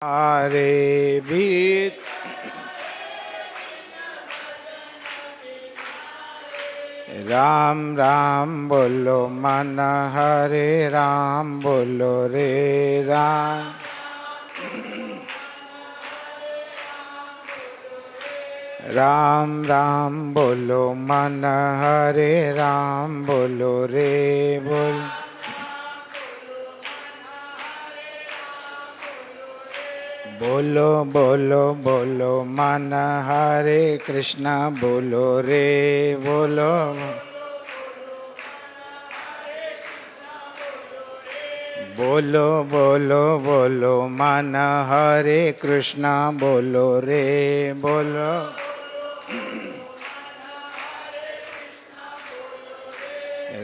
हरे भी राम राम बोलो मन हरे राम बोलो रे राम। राम राम बोलो मन हरे राम बोलो रे बोल। बोलो बोलो बोलो मन हरे कृष्णा बोलो रे बोलो। बोलो बोलो बोलो मन हरे कृष्णा बोलो रे बोलो।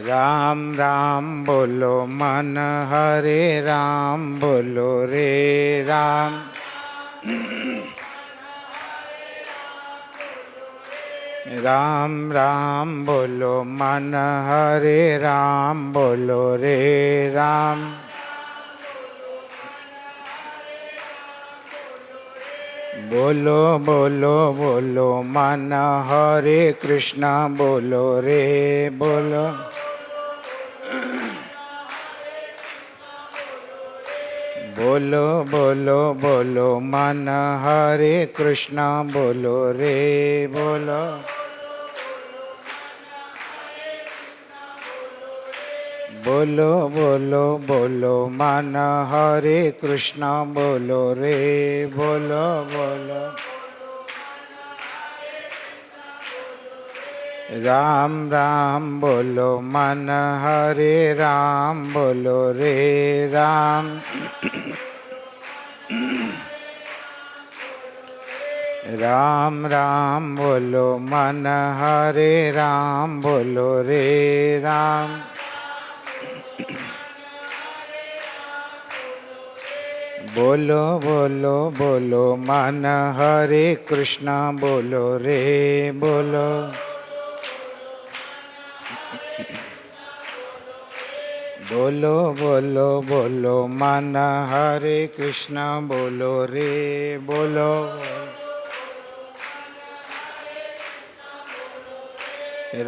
राम राम बोलो मन हरे राम बोलो रे राम। राम राम बोलो मन हरे राम बोलो रे राम। बोलो बोलो बोलो मन हरे कृष्णा बोलो रे बोलो। बोलो बोलो बोलो मन हरे कृष्णा बोलो रे बोलो। बोलो बोलो बोलो मन हरे कृष्णा बोलो रे बोलो बोलो। राम राम बोलो मन हरे राम बोलो रे राम। राम राम बोलो मन हरे राम बोलो रे राम। बोलो बोलो बोलो मन हरे कृष्णा बोलो रे बोलो। बोलो बोलो बोलो मन हरे कृष्णा बोलो रे बोलो।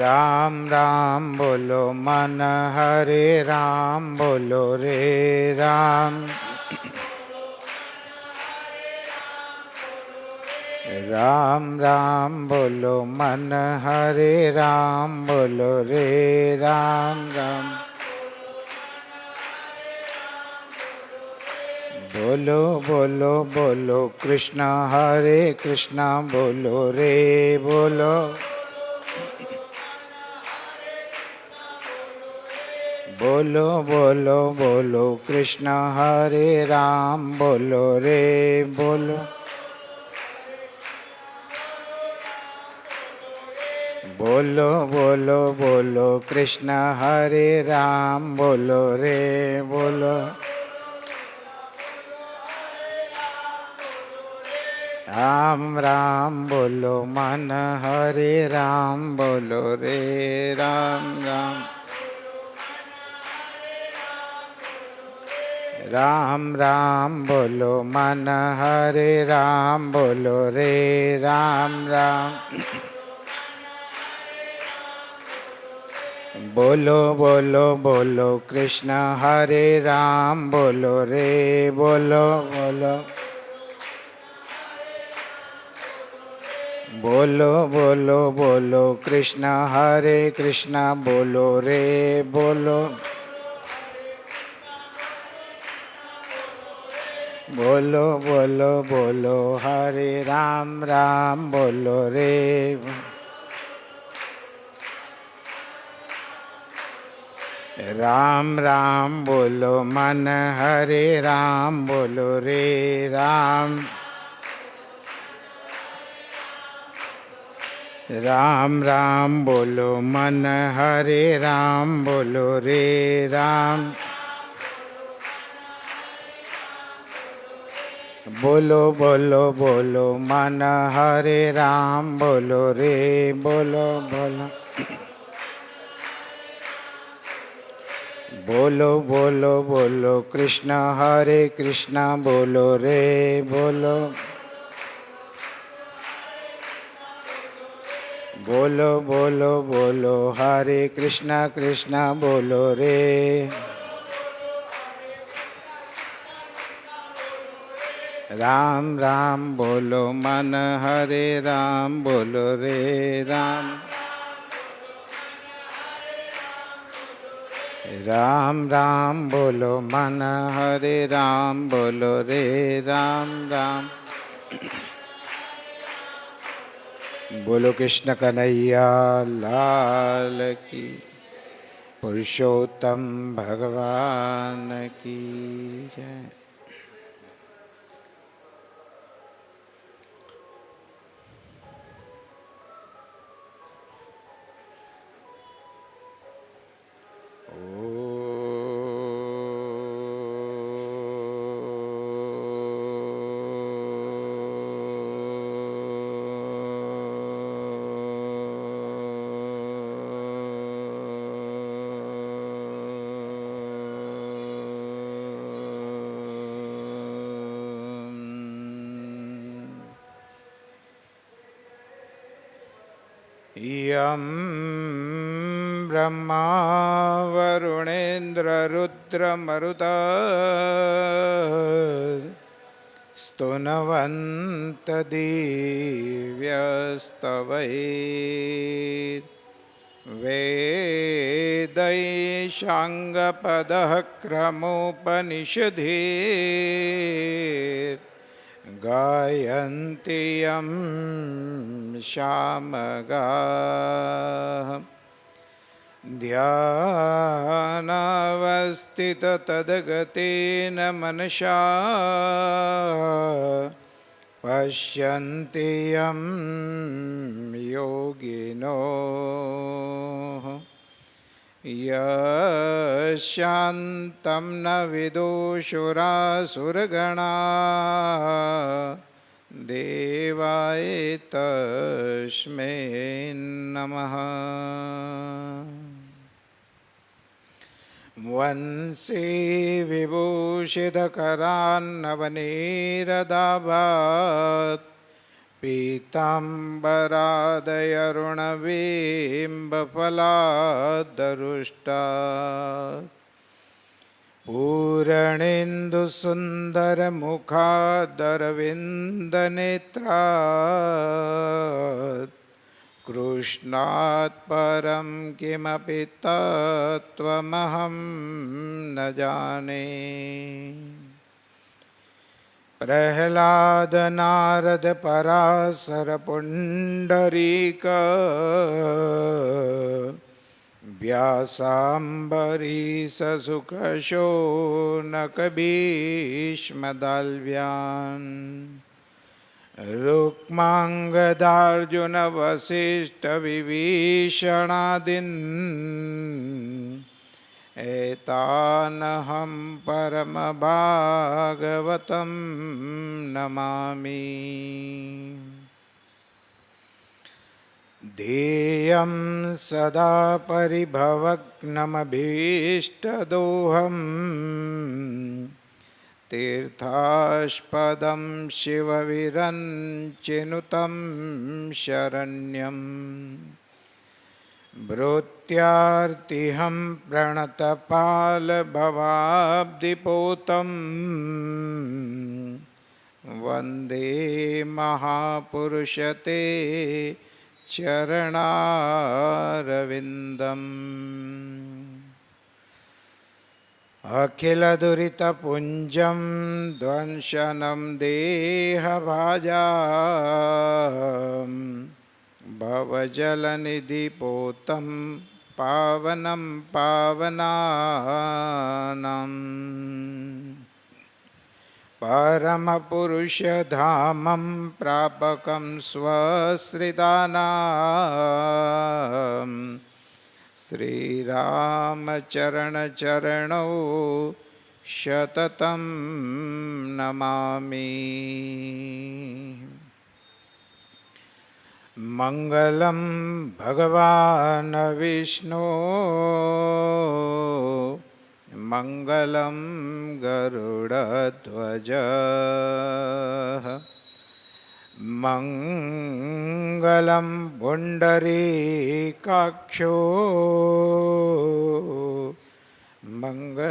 राम राम बोलो मन हरे राम बोलो रे राम। राम राम बोलो मन हरे राम बोलो रे राम राम। बोलो बोलो बोलो कृष्णा हरे कृष्णा बोलो रे बोलो। बोलो बोलो बोलो कृष्णा हरे राम बोलो रे बोलो। बोलो बोलो बोलो कृष्णा हरे राम बोलो रे बोलो। राम राम बोलो मन हरे राम बोलो रे राम राम। राम राम बोलो मन हरे राम बोलो रे राम राम। बोलो बोलो बोलो कृष्णा हरे राम बोलो रे बोलो बोलो। बोलो बोलो बोलो कृष्णा हरे कृष्णा बोलो रे बोलो। बोलो बोलो बोलो हरे राम राम बोलो रे। राम राम बोलो मन हरे राम बोलो रे राम। राम राम बोलो मन हरे राम बोलो रे राम। बोलो बोलो बोलो मन हरे राम बोलो रे बोलो बोलो। बोलो बोलो बोलो कृष्ण हरे कृष्ण बोलो रे बोलो। बोलो बोलो बोलो हरे कृष्ण कृष्ण बोलो रे। राम राम बोलो मन हरे राम बोलो रे राम। राम राम बोलो मन हरे राम बोलो रे राम राम। बोलो कृष्ण कन्हैया लाल की। पुरुषोत्तम भगवान की जय। यं ब्रह्मा वरुणेन्द्ररुद्रमरुता स्तुनवन्तदिव्यस्तवैः वेदैः साङ्गपदः क्रमोपनिषदैः गायन्ति यं सामगाः। ध्यानावस्थिततद्गतेन मनसा पश्यन्ति यं योगिनो यशान्तं न विदुषुरासुरगणाः देवाय तस्मै नमः। वंशी विभूषितकरान्नवनीरदाभात् पीताम्बरादयरुणबिम्बफलादरुष्टात् पूरणेन्दुसुन्दरमुखादरविन्दनेत्रात् कृष्णात् परं किमपि तत्त्वमहं न जाने। प्रह्लाद नारद पराशर पुण्डरीक व्यासाम्बरीश शुक शौनक भीष्मदाल्व्यान् रुक्माङ्गदार्जुन वसिष्ठ विभीषणादीन् एतानहं परमभागवतं नमामि। ध्येयं सदा परिभवग्नमभीष्टदोहम् तीर्थास्पदं शिवविरञ्चिनुतं शरण्यम् भृत्यार्तिहं प्रणतपालभवाब्धिपोतं वन्दे महापुरुषते चरणारविन्दम्। अखिलदुरितपुञ्जं ध्वंसनं देहभाजाम् भवजलनिधिपोतं पावनं पावनानां परमपुरुषधामं प्रापकं स्वश्रितानां श्रीरामचरणचरणौ शततं नमामि। मंगलम भगवान विष्णु मङ्गलं गरुडध्वज मङ्गलं पुण्डरीकाक्षो मङ्गलायतनो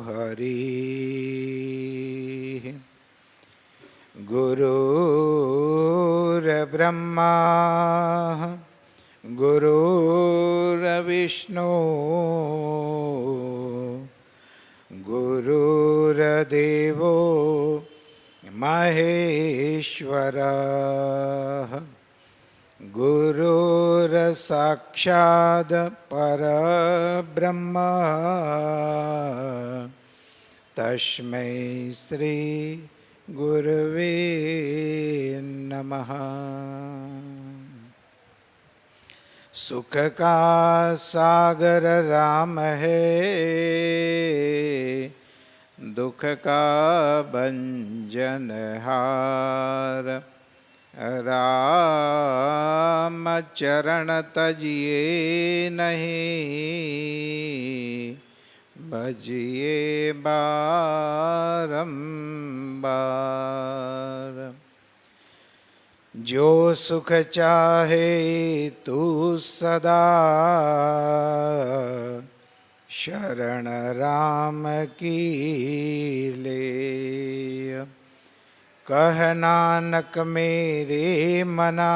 हरिः गुरुर्ब्रह्मा गुरुर्विष्णु गुरुर्देवो महेश्वरः गुरुर्साक्षात् परब्रह्म तस्मै श्री गुरवे नमः। सुख का सागर राम है, दुख का भंजनहार। राम चरण तजिए नहीं, भजिए बारंबार। जो सुख चाहे तू सदा, शरण राम की ले। कह नानक मेरे मना,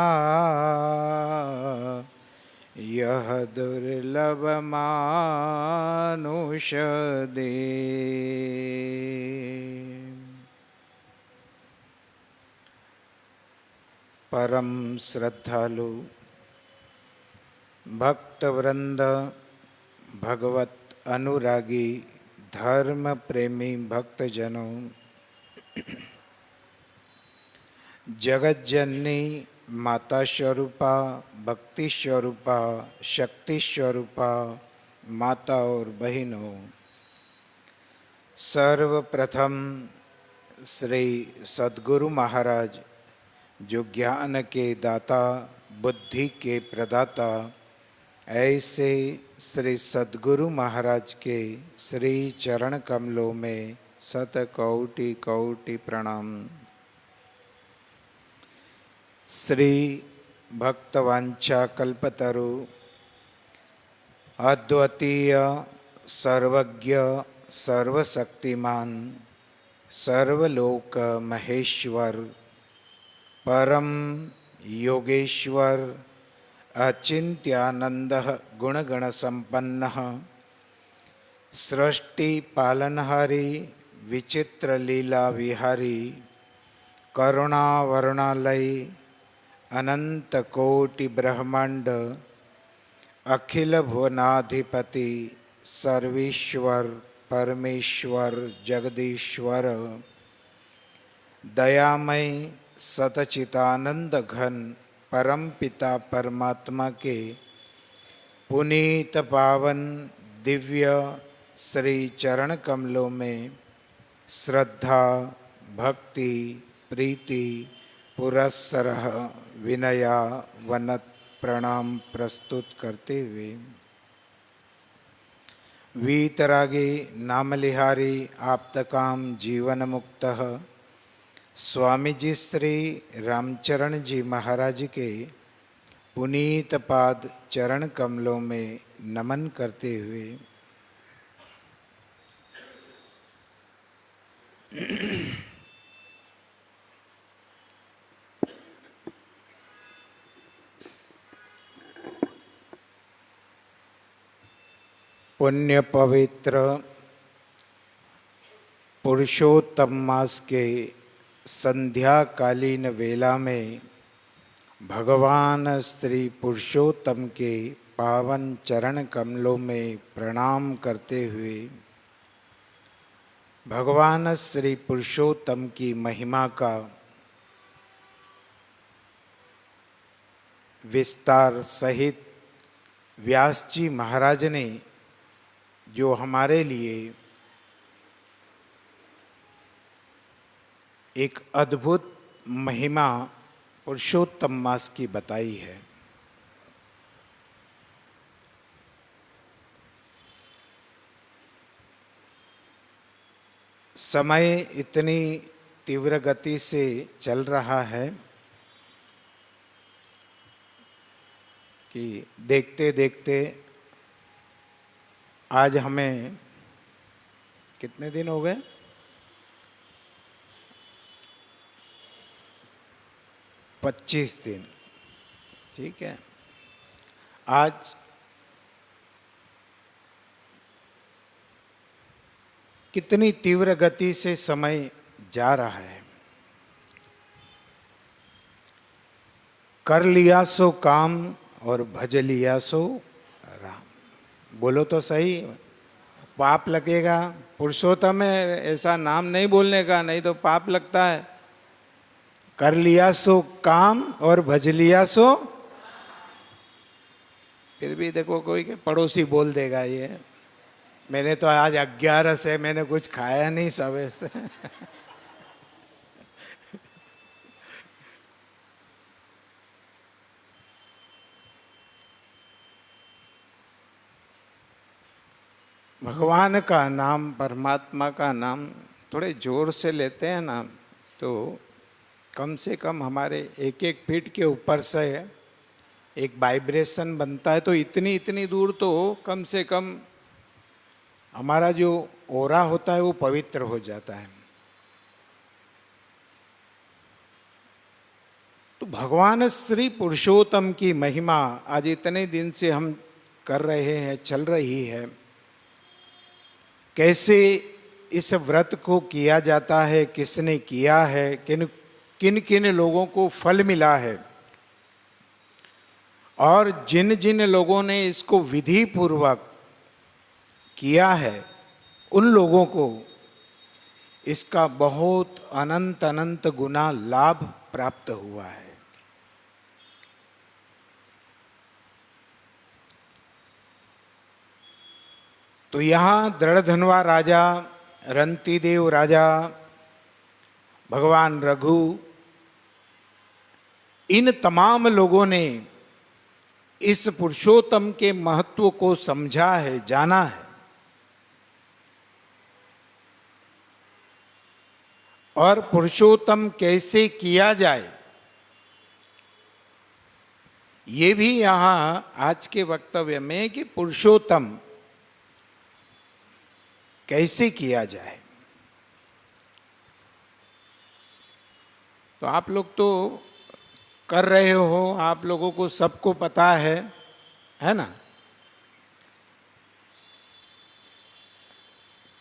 यह दुर्लभ मानुष दे। परम श्रद्धालु भक्त वृंद, भगवत अनुरागी धर्म प्रेमी भक्तजनों, जगत जननी माता स्वरूपा, भक्ति स्वरूपा, शक्ति स्वरूपा माता और बहनों, सर्वप्रथम श्री सद्गुरु महाराज जो ज्ञान के दाता, बुद्धि के प्रदाता, ऐसे श्री सद्गुरु महाराज के श्री चरण कमलों में शत कोटि कोटि प्रणाम। श्री भक्तवांछा कल्पतरु अद्वितीय सर्वज्ञ सर्वशक्तिमान सर्वलोक महेश्वर परम योगेश्वर अचिंत्यानंद गुणगण संपन्न सृष्टि पालनहारी विचित्र लीला विहारी करुणा वरुणालय अनंत कोटि ब्रह्मांड अखिल भुवनाधिपति सर्वेश्वर परमेश्वर जगदीश्वर दयामय सतचितानंद घन परम पिता परमात्मा के पुनीत पावन दिव्य श्री चरण कमलों में श्रद्धा भक्ति प्रीति पुरस्सरः विनया वनत प्रणाम प्रस्तुत करते हुए वीतरागी नामलिहारी आप्तकाम जीवन मुक्तः स्वामी जी श्री रामचरण जी महाराज के पुनीत पाद चरण कमलों में नमन करते हुए पुण्य पवित्र पुरुषोत्तम मास के संध्याकालीन वेला में भगवान श्री पुरुषोत्तम के पावन चरण कमलों में प्रणाम करते हुए भगवान श्री पुरुषोत्तम की महिमा का विस्तार सहित व्यास जी महाराज ने जो हमारे लिए एक अद्भुत महिमा पुरुषोत्तम मास की बताई है। समय इतनी तीव्र गति से चल रहा है कि देखते देखते आज हमें कितने दिन हो गए? 25 दिन। ठीक है, आज कितनी तीव्र गति से समय जा रहा है। कर लिया सो काम और भज लिया सो राम। बोलो तो सही, पाप लगेगा। पुरुषोत्तम है, ऐसा नाम नहीं बोलने का, नहीं तो पाप लगता है। कर लिया सो काम और भज लिया सो, फिर भी देखो कोई के पड़ोसी बोल देगा ये मैंने तो आज 11 से मैंने कुछ खाया नहीं सवेर से। भगवान का नाम, परमात्मा का नाम थोड़े जोर से लेते हैं ना तो कम से कम हमारे एक एक फीट के ऊपर से एक वाइब्रेशन बनता है। तो इतनी इतनी दूर तो कम से कम हमारा जो ओरा होता है वो पवित्र हो जाता है। तो भगवान श्री पुरुषोत्तम की महिमा आज इतने दिन से हम कर रहे हैं, चल रही है। कैसे इस व्रत को किया जाता है, किसने किया है, किन किन किन लोगों को फल मिला है, और जिन जिन लोगों ने इसको विधि पूर्वक किया है उन लोगों को इसका बहुत अनंत अनंत गुना लाभ प्राप्त हुआ है। तो यहाँ दृढ़धनवा राजा, रंतीदेव राजा, भगवान रघु, इन तमाम लोगों ने इस पुरुषोत्तम के महत्व को समझा है, जाना है, और पुरुषोत्तम कैसे किया जाए ये भी यहाँ आज के वक्तव्य में कि पुरुषोत्तम कैसे किया जाए। तो आप लोग तो कर रहे हो, आप लोगों को सबको पता है ना,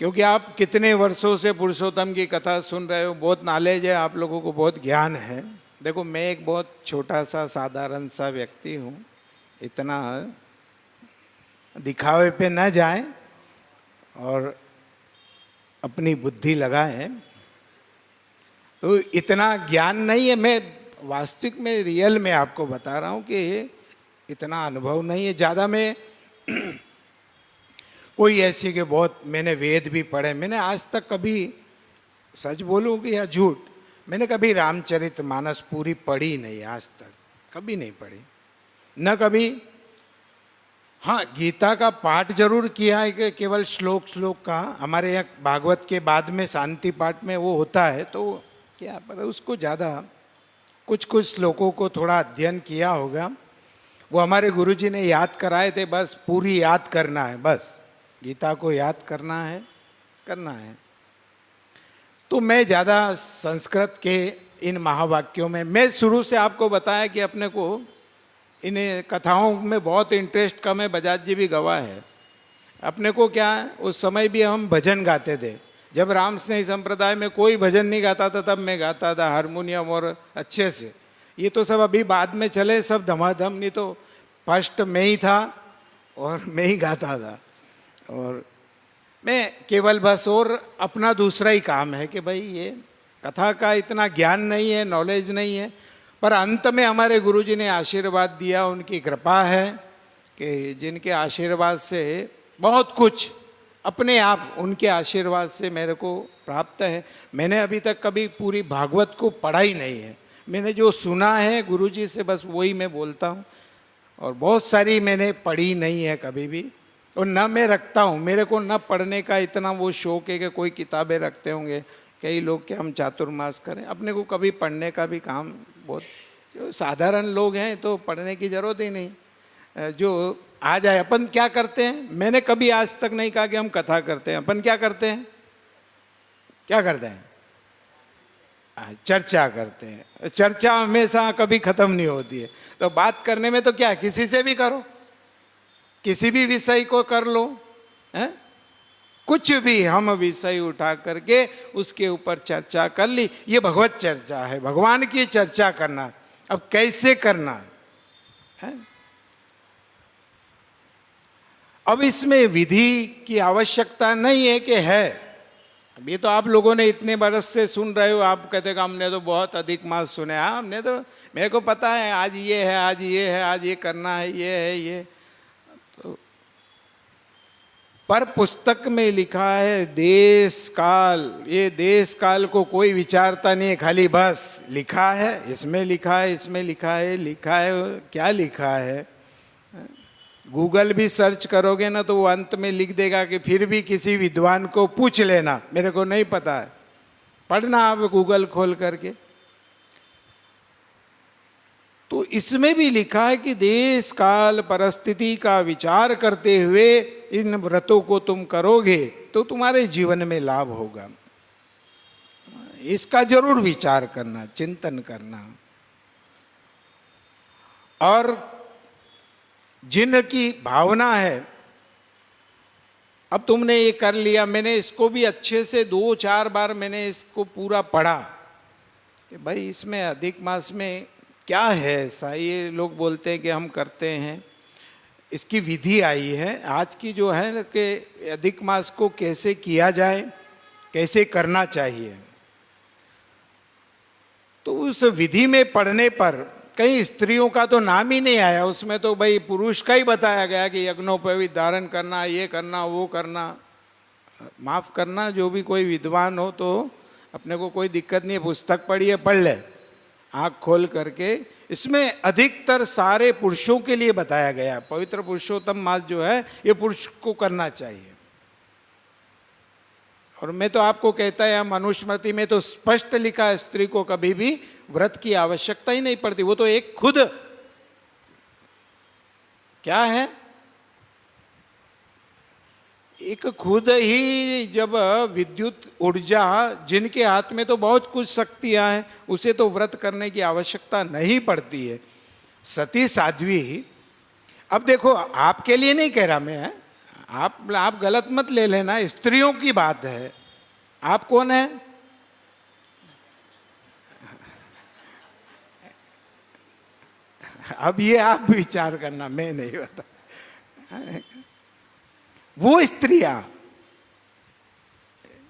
क्योंकि आप कितने वर्षों से पुरुषोत्तम की कथा सुन रहे हो, बहुत नॉलेज है आप लोगों को, बहुत ज्ञान है। देखो मैं एक बहुत छोटा सा साधारण सा व्यक्ति हूँ, इतना दिखावे पे न जाए और अपनी बुद्धि लगाए, तो इतना ज्ञान नहीं है। मैं वास्तविक में रियल में आपको बता रहा हूँ कि इतना अनुभव नहीं है ज़्यादा। में कोई ऐसी कि बहुत मैंने वेद भी पढ़े, मैंने आज तक कभी, सच बोलूं कि या झूठ, मैंने कभी रामचरितमानस पूरी पढ़ी नहीं, आज तक कभी नहीं पढ़ी, न कभी। हाँ, गीता का पाठ जरूर किया है कि केवल श्लोक श्लोक का, हमारे यहाँ भागवत के बाद में शांति पाठ में वो होता है, तो क्या पर उसको ज़्यादा कुछ कुछ श्लोकों को थोड़ा अध्ययन किया होगा। वो हमारे गुरुजी ने याद कराए थे, बस पूरी याद करना है, बस गीता को याद करना है। तो मैं ज़्यादा संस्कृत के इन महावाक्यों में, मैं शुरू से आपको बताया कि अपने को इन कथाओं में बहुत इंटरेस्ट कम है, बजाज जी भी गवाह है। अपने को क्या, उस समय भी हम भजन गाते थे। जब राम स्नेही संप्रदाय में कोई भजन नहीं गाता था तब मैं गाता था हारमोनियम और अच्छे से। ये तो सब अभी बाद में चले सब धमाधम, नहीं तो फर्स्ट में ही था और मैं ही गाता था। और मैं केवल बस, और अपना दूसरा ही काम है कि भाई ये कथा का इतना ज्ञान नहीं है, नॉलेज नहीं है, पर अंत में हमारे गुरुजी ने आशीर्वाद दिया, उनकी कृपा है कि जिनके आशीर्वाद से बहुत कुछ अपने आप उनके आशीर्वाद से मेरे को प्राप्त है। मैंने अभी तक कभी पूरी भागवत को पढ़ा ही नहीं है, मैंने जो सुना है गुरुजी से बस वही मैं बोलता हूँ, और बहुत सारी मैंने पढ़ी नहीं है कभी भी। और न मैं रखता हूँ, मेरे को न पढ़ने का इतना वो शौक है कि कोई किताबें रखते होंगे कई लोग कि हम चातुर्मास करें। अपने को कभी पढ़ने का भी काम बहुत, जो साधारण लोग हैं तो पढ़ने की ज़रूरत ही नहीं, जो आ जाए। अपन क्या करते हैं, मैंने कभी आज तक नहीं कहा कि हम कथा करते हैं। अपन क्या करते हैं, क्या करते हैं, चर्चा करते हैं। चर्चा हमेशा कभी ख़त्म नहीं होती है। तो बात करने में तो क्या, किसी से भी करो, किसी भी विषय को कर लो, है? कुछ भी हम विषय उठा करके उसके ऊपर चर्चा कर ली, ये भगवत चर्चा है, भगवान की चर्चा करना। अब कैसे करना है? अब इसमें विधि की आवश्यकता नहीं है कि है। अब ये तो आप लोगों ने इतने बरस से सुन रहे हो, आप कहते कि हमने तो बहुत अधिक मास सुने। हाँ, हमने तो, मेरे को पता है आज ये है, आज ये है, आज ये करना है, ये है ये तो। पर पुस्तक में लिखा है देश काल, ये देश काल को कोई विचारता नहीं है, खाली बस लिखा है, इसमें लिखा है, इसमें लिखा है, लिखा है, क्या लिखा है। गूगल भी सर्च करोगे ना तो वो अंत में लिख देगा कि फिर भी किसी विद्वान को पूछ लेना, मेरे को नहीं पता है। पढ़ना आप गूगल खोल करके। तो इसमें भी लिखा है कि देश काल परिस्थिति का विचार करते हुए इन व्रतों को तुम करोगे तो तुम्हारे जीवन में लाभ होगा। इसका जरूर विचार करना, चिंतन करना। और जिनकी भावना है, अब तुमने ये कर लिया, मैंने इसको भी अच्छे से 2-4 बार मैंने इसको पूरा पढ़ा कि भाई इसमें अधिक मास में क्या है ऐसा। ये लोग बोलते हैं कि हम करते हैं, इसकी विधि आई है आज की जो है ना कि अधिक मास को कैसे किया जाए, कैसे करना चाहिए। तो उस विधि में पढ़ने पर कई स्त्रियों का तो नाम ही नहीं आया, उसमें तो भाई पुरुष का ही बताया गया कि यज्ञोपवीत धारण करना, ये करना, वो करना। माफ़ करना, जो भी कोई विद्वान हो तो अपने को कोई दिक्कत नहीं है, पुस्तक पढ़िए, पढ़ ले आँख खोल करके। इसमें अधिकतर सारे पुरुषों के लिए बताया गया। पवित्र पुरुषोत्तम मास जो है ये पुरुष को करना चाहिए। और मैं तो आपको कहता है, मनुस्मृति में तो स्पष्ट लिखा है स्त्री को कभी भी व्रत की आवश्यकता ही नहीं पड़ती। वो तो एक खुद क्या है, एक खुद ही जब विद्युत ऊर्जा, जिनके हाथ में तो बहुत कुछ शक्तियां हैं, उसे तो व्रत करने की आवश्यकता नहीं पड़ती है। सती साध्वी, अब देखो आपके लिए नहीं कह रहा मैं, आप गलत मत ले लेना, स्त्रियों की बात है। आप कौन है? अब ये आप विचार करना, मैं नहीं बता। वो स्त्रियां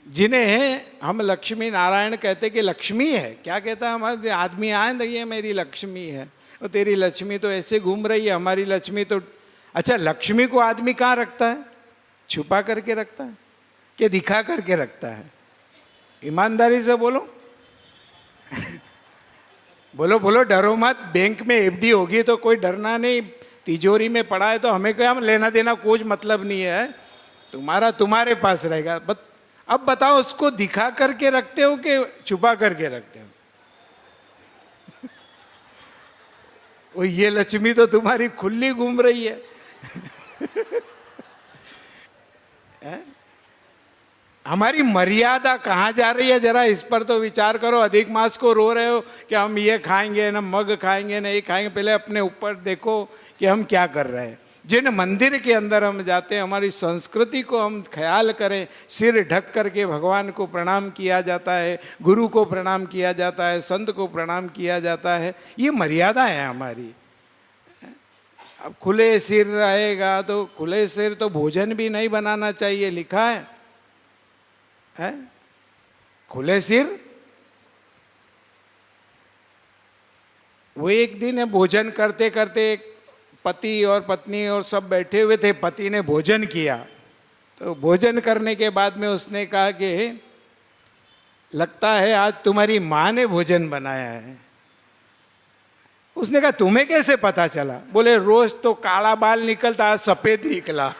जिन्हें हम लक्ष्मी नारायण कहते कि लक्ष्मी है, क्या कहता है हमारे आदमी आए तो ये मेरी लक्ष्मी है, और तेरी लक्ष्मी तो ऐसे घूम रही है, हमारी लक्ष्मी तो। अच्छा, लक्ष्मी को आदमी कहाँ रखता है? छुपा करके रखता है कि दिखा करके रखता है? ईमानदारी से बोलो। बोलो बोलो, डरो मत। बैंक में एफडी होगी तो कोई डरना नहीं, तिजोरी में पड़ा है तो हमें क्या लेना देना, कुछ मतलब नहीं है, तुम्हारा तुम्हारे पास रहेगा। अब बताओ, उसको दिखा करके रखते हो कि छुपा करके रखते हो? वो ये लक्ष्मी तो तुम्हारी खुली घूम रही है। हमारी मर्यादा कहाँ जा रही है, जरा इस पर तो विचार करो। अधिक मास को रो रहे हो कि हम ये खाएंगे ना, मग खाएंगे ना, ये खाएंगे। पहले अपने ऊपर देखो कि हम क्या कर रहे हैं। जिन मंदिर के अंदर हम जाते हैं, हमारी संस्कृति को हम ख्याल करें। सिर ढक करके भगवान को प्रणाम किया जाता है, गुरु को प्रणाम किया जाता है, संत को प्रणाम किया जाता है। ये मर्यादा है हमारी। अब खुले सिर रहेगा तो, खुले सिर तो भोजन भी नहीं बनाना चाहिए, लिखा है? खुले सिर। वो एक दिन है, भोजन करते करते पति और पत्नी और सब बैठे हुए थे, पति ने भोजन किया तो भोजन करने के बाद में उसने कहा कि लगता है आज तुम्हारी माँ ने भोजन बनाया है। उसने कहा तुम्हें कैसे पता चला? बोले रोज तो काला बाल निकलता, आज सफेद निकला।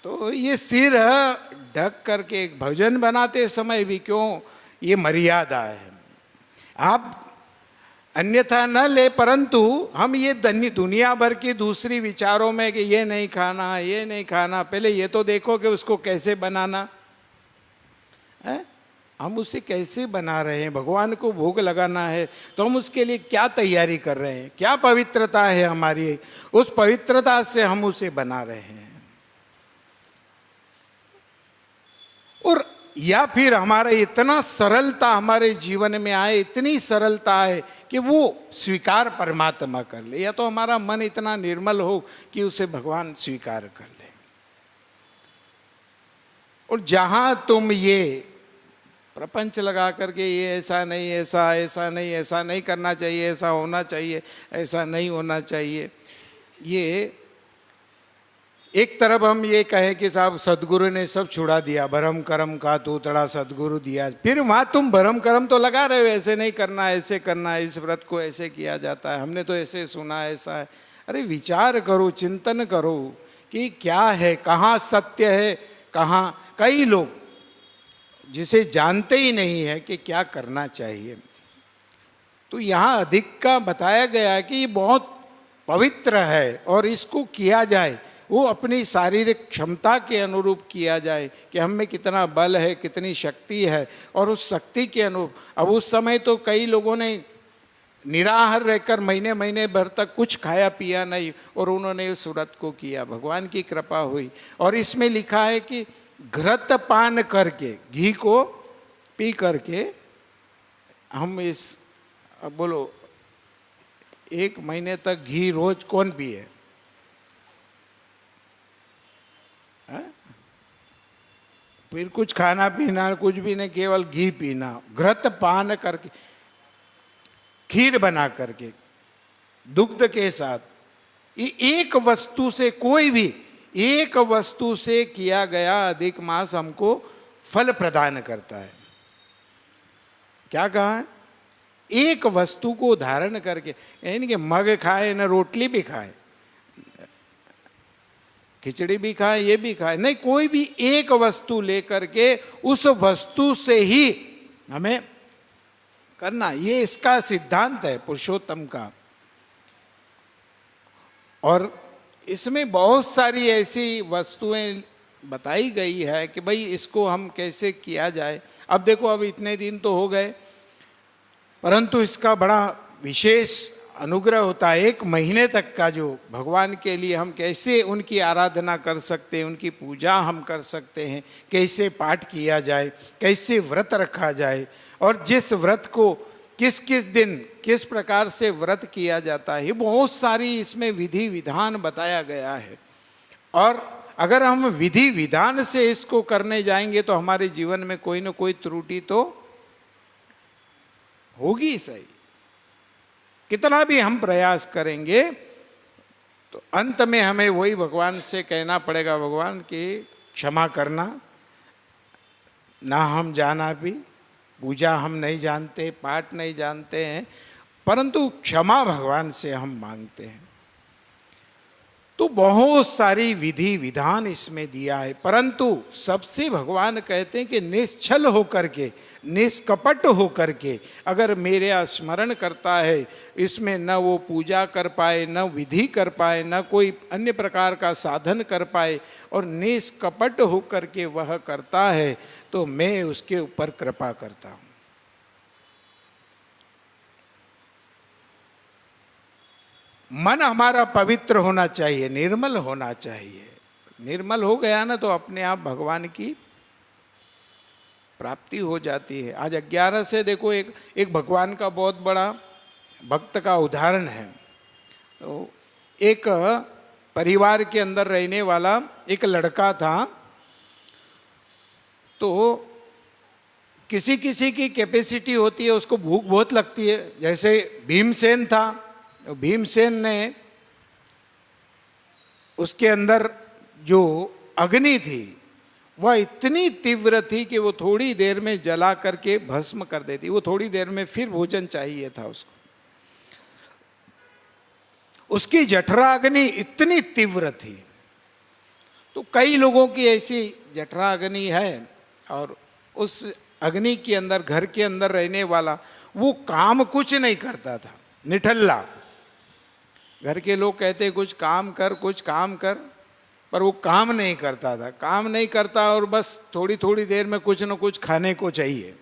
तो ये सिर ढक करके भजन बनाते समय भी क्यों, ये मर्यादा है। आप अन्यथा न ले, परंतु हम ये दुनिया भर की दूसरी विचारों में कि ये नहीं खाना, ये नहीं खाना, पहले ये तो देखो कि उसको कैसे बनाना है, हम उसे कैसे बना रहे हैं। भगवान को भोग लगाना है तो हम उसके लिए क्या तैयारी कर रहे हैं, क्या पवित्रता है हमारी, उस पवित्रता से हम उसे बना रहे हैं। और या फिर हमारा इतना सरलता हमारे जीवन में आए, इतनी सरलता है कि वो स्वीकार परमात्मा कर ले, या तो हमारा मन इतना निर्मल हो कि उसे भगवान स्वीकार कर ले। और जहां तुम ये प्रपंच लगा करके ये ऐसा नहीं, ऐसा ऐसा नहीं, ऐसा नहीं करना चाहिए, ऐसा होना चाहिए, ऐसा नहीं होना चाहिए, ये एक तरफ हम ये कहें कि साहब सदगुरु ने सब छुड़ा दिया, भरम करम का तूतड़ा सदगुरु दिया, फिर वहां तुम भरम करम तो लगा रहे हो, ऐसे नहीं करना, ऐसे करना, इस व्रत को ऐसे किया जाता है, हमने तो ऐसे सुना, ऐसा है। अरे विचार करो, चिंतन करो कि क्या है, कहाँ सत्य है, कहाँ। कई लोग जिसे जानते ही नहीं है कि क्या करना चाहिए। तो यहाँ अधिक का बताया गया कि ये बहुत पवित्र है और इसको किया जाए, वो अपनी शारीरिक क्षमता के अनुरूप किया जाए कि हम में कितना बल है, कितनी शक्ति है, और उस शक्ति के अनुरूप। अब उस समय तो कई लोगों ने निराहार रहकर महीने महीने भर तक कुछ खाया पिया नहीं, और उन्होंने उस व्रत को किया, भगवान की कृपा हुई। और इसमें लिखा है कि घृत पान करके, घी को पी करके हम इस, अब बोलो 1 महीने तक घी रोज कौन पिए? फिर कुछ खाना पीना कुछ भी नहीं, केवल घी पीना, घृत पान करके, खीर बना करके दुग्ध के साथ। ये एक वस्तु से, कोई भी एक वस्तु से किया गया अधिक मास हमको फल प्रदान करता है। क्या कहा है? एक वस्तु को धारण करके, यानी कि मग खाए न रोटली भी खाए, खिचड़ी भी खाए, ये भी खाए, नहीं, कोई भी एक वस्तु लेकर के उस वस्तु से ही हमें करना, ये इसका सिद्धांत है पुरुषोत्तम का। और इसमें बहुत सारी ऐसी वस्तुएं बताई गई है कि भाई इसको हम कैसे किया जाए। अब देखो, अब इतने दिन तो हो गए, परंतु इसका बड़ा विशेष अनुग्रह होता है। 1 महीने तक का जो भगवान के लिए हम कैसे उनकी आराधना कर सकते हैं, उनकी पूजा हम कर सकते हैं, कैसे पाठ किया जाए, कैसे व्रत रखा जाए, और जिस व्रत को किस किस दिन किस प्रकार से व्रत किया जाता है, बहुत सारी इसमें विधि विधान बताया गया है। और अगर हम विधि विधान से इसको करने जाएंगे तो हमारे जीवन में कोई ना कोई त्रुटि तो होगी सही। कितना भी हम प्रयास करेंगे तो अंत में हमें वही भगवान से कहना पड़ेगा, भगवान की क्षमा करना, ना हम जाना भी, पूजा हम नहीं जानते, पाठ नहीं जानते हैं, परंतु क्षमा भगवान से हम मांगते हैं। तो बहुत सारी विधि विधान इसमें दिया है, परंतु सबसे भगवान कहते हैं कि निश्चल होकर के, निष्कपट होकर के अगर मेरे स्मरण करता है, इसमें न वो पूजा कर पाए, न विधि कर पाए, न कोई अन्य प्रकार का साधन कर पाए, और निष्कपट होकर के वह करता है, तो मैं उसके ऊपर कृपा करता हूँ। मन हमारा पवित्र होना चाहिए, निर्मल होना चाहिए। निर्मल हो गया ना तो अपने आप भगवान की प्राप्ति हो जाती है। आज 11 से देखो, एक भगवान का बहुत बड़ा भक्त का उदाहरण है। तो एक परिवार के अंदर रहने वाला एक लड़का था, तो किसी किसी की कैपेसिटी होती है, उसको भूख बहुत लगती है। जैसे भीमसेन था, भीमसेन ने उसके अंदर जो अग्नि थी वह इतनी तीव्र थी कि वो थोड़ी देर में जला करके भस्म कर देती। वो थोड़ी देर में फिर भोजन चाहिए था उसको। उसकी जठराग्नि इतनी तीव्र थी। तो कई लोगों की ऐसी जठराग्नि है, और उस अग्नि के अंदर, घर के अंदर रहने वाला, वो काम कुछ नहीं करता था, निठल्ला। घर के लोग कहते कुछ काम कर, कुछ काम कर, पर वो काम नहीं करता था। काम नहीं करता और बस थोड़ी थोड़ी देर में कुछ न कुछ खाने को चाहिए।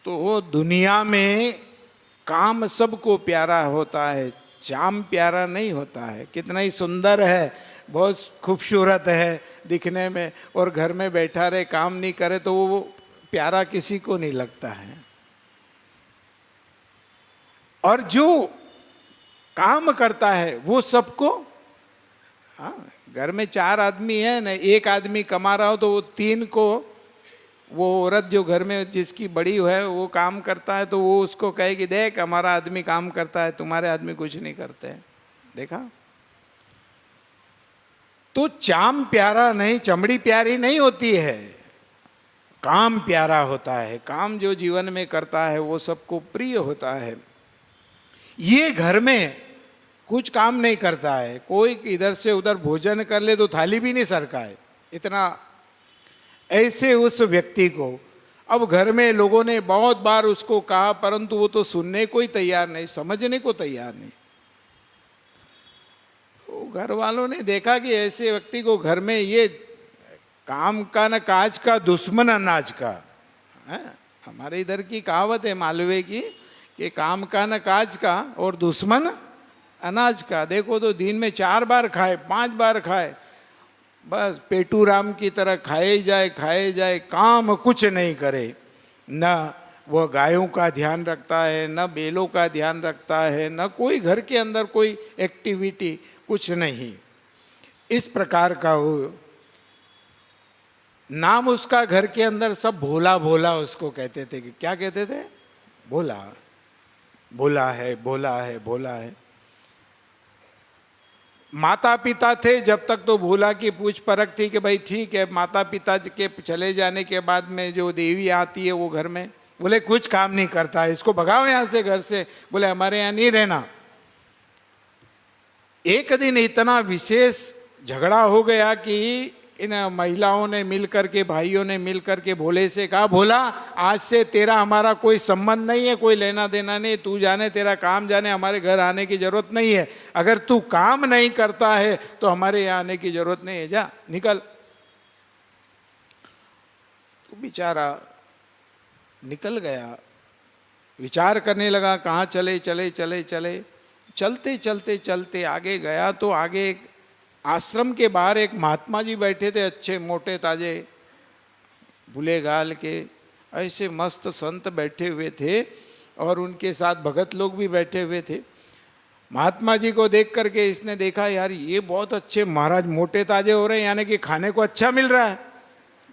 तो वो दुनिया में काम सबको प्यारा होता है, चाम प्यारा नहीं होता है। कितना ही सुंदर है, बहुत खूबसूरत है दिखने में, और घर में बैठा रहे, काम नहीं करे तो वो प्यारा किसी को नहीं लगता है। और जो काम करता है वो सबको, हाँ, घर में 4 आदमी है ना, एक आदमी कमा रहा हो तो वो 3 को, वो औरत जो घर में जिसकी बड़ी है वो काम करता है तो वो उसको कहेगी देख हमारा आदमी काम करता है, तुम्हारे आदमी कुछ नहीं करते हैं। देखा? तो चाम प्यारा नहीं, चमड़ी प्यारी नहीं होती है, काम प्यारा होता है। काम जो जीवन में करता है वो सबको प्रिय होता है। ये घर में कुछ काम नहीं करता है, कोई इधर से उधर भोजन कर ले तो थाली भी नहीं सरकाए, इतना। ऐसे उस व्यक्ति को अब घर में लोगों ने बहुत बार उसको कहा, परंतु वो तो सुनने को ही तैयार नहीं, समझने को तैयार नहीं। तो घर वालों ने देखा कि ऐसे व्यक्ति को घर में, ये काम का न काज का, दुश्मन अनाज का है। हमारे इधर की कहावत है मालवे की कि काम का न काज का और दुश्मन अनाज का। देखो तो दिन में 4 बार खाए, 5 बार खाए, बस पेटू राम की तरह खाए जाए, काम कुछ नहीं करे। न वो गायों का ध्यान रखता है, न बेलों का ध्यान रखता है, न कोई घर के अंदर कोई एक्टिविटी, कुछ नहीं। इस प्रकार का वो नाम उसका घर के अंदर सब भोला भोला उसको कहते थे। कि क्या कहते थे? भोला, भोला है, भोला है, भोला है। माता पिता थे जब तक तो भोला की पूछ परख थी कि भाई ठीक है, माता पिता के चले जाने के बाद में जो देवी आती है वो घर में, बोले कुछ काम नहीं करता है, इसको भगाओ यहाँ से, घर से, बोले हमारे यहाँ नहीं रहना। एक दिन इतना विशेष झगड़ा हो गया कि इन महिलाओं ने मिलकर के, भाइयों ने मिलकर के भोले से कहा, भोला आज से तेरा हमारा कोई संबंध नहीं है, कोई लेना देना नहीं, तू जाने, तेरा काम जाने, हमारे घर आने की जरूरत नहीं है। अगर तू काम नहीं करता है तो हमारे यहाँ आने की जरूरत नहीं है, जा निकल। तो बेचारा निकल गया, विचार करने लगा कहाँ चले चले चले चले। चलते चलते चलते आगे गया तो आगे एक आश्रम के बाहर एक महात्मा जी बैठे थे, अच्छे मोटे ताजे भूले गाल के, ऐसे मस्त संत बैठे हुए थे, और उनके साथ भगत लोग भी बैठे हुए थे। महात्मा जी को देख करके इसने देखा, यार ये बहुत अच्छे महाराज मोटे ताजे हो रहे हैं, यानी कि खाने को अच्छा मिल रहा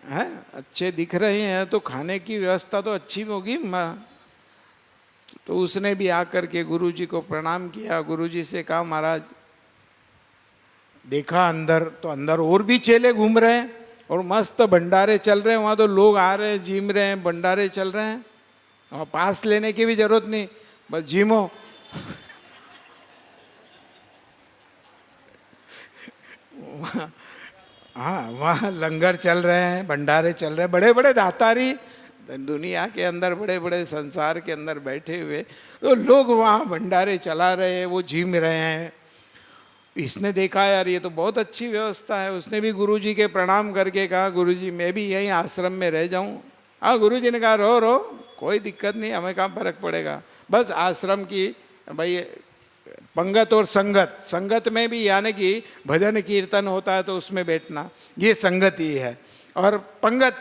है, अच्छे दिख रहे हैं, तो खाने की व्यवस्था तो अच्छी होगी। तो उसने भी आकर के गुरुजी को प्रणाम किया। गुरुजी से कहा, महाराज देखा अंदर तो अंदर और भी चेले घूम रहे हैं और मस्त भंडारे चल रहे हैं, वहाँ तो लोग आ रहे हैं, जिम रहे हैं, भंडारे चल रहे हैं, और पास लेने की भी जरूरत नहीं, बस जिमो। हाँ, वहाँ लंगर चल रहे हैं, भंडारे चल रहे हैं, बड़े बड़े दातारी दुनिया के अंदर, बड़े बड़े संसार के अंदर बैठे हुए तो लोग वहाँ भंडारे चला रहे हैं, वो झीम रहे हैं। इसने देखा यार ये तो बहुत अच्छी व्यवस्था है। उसने भी गुरुजी के प्रणाम करके कहा, गुरुजी मैं भी यहीं आश्रम में रह जाऊं। हाँ, गुरुजी ने कहा रो कोई दिक्कत नहीं, हमें कहाँ फर्क पड़ेगा, बस आश्रम की भाई पंगत और संगत, संगत में भी यानी कि भजन कीर्तन होता है तो उसमें बैठना, ये संगत ही है। और पंगत,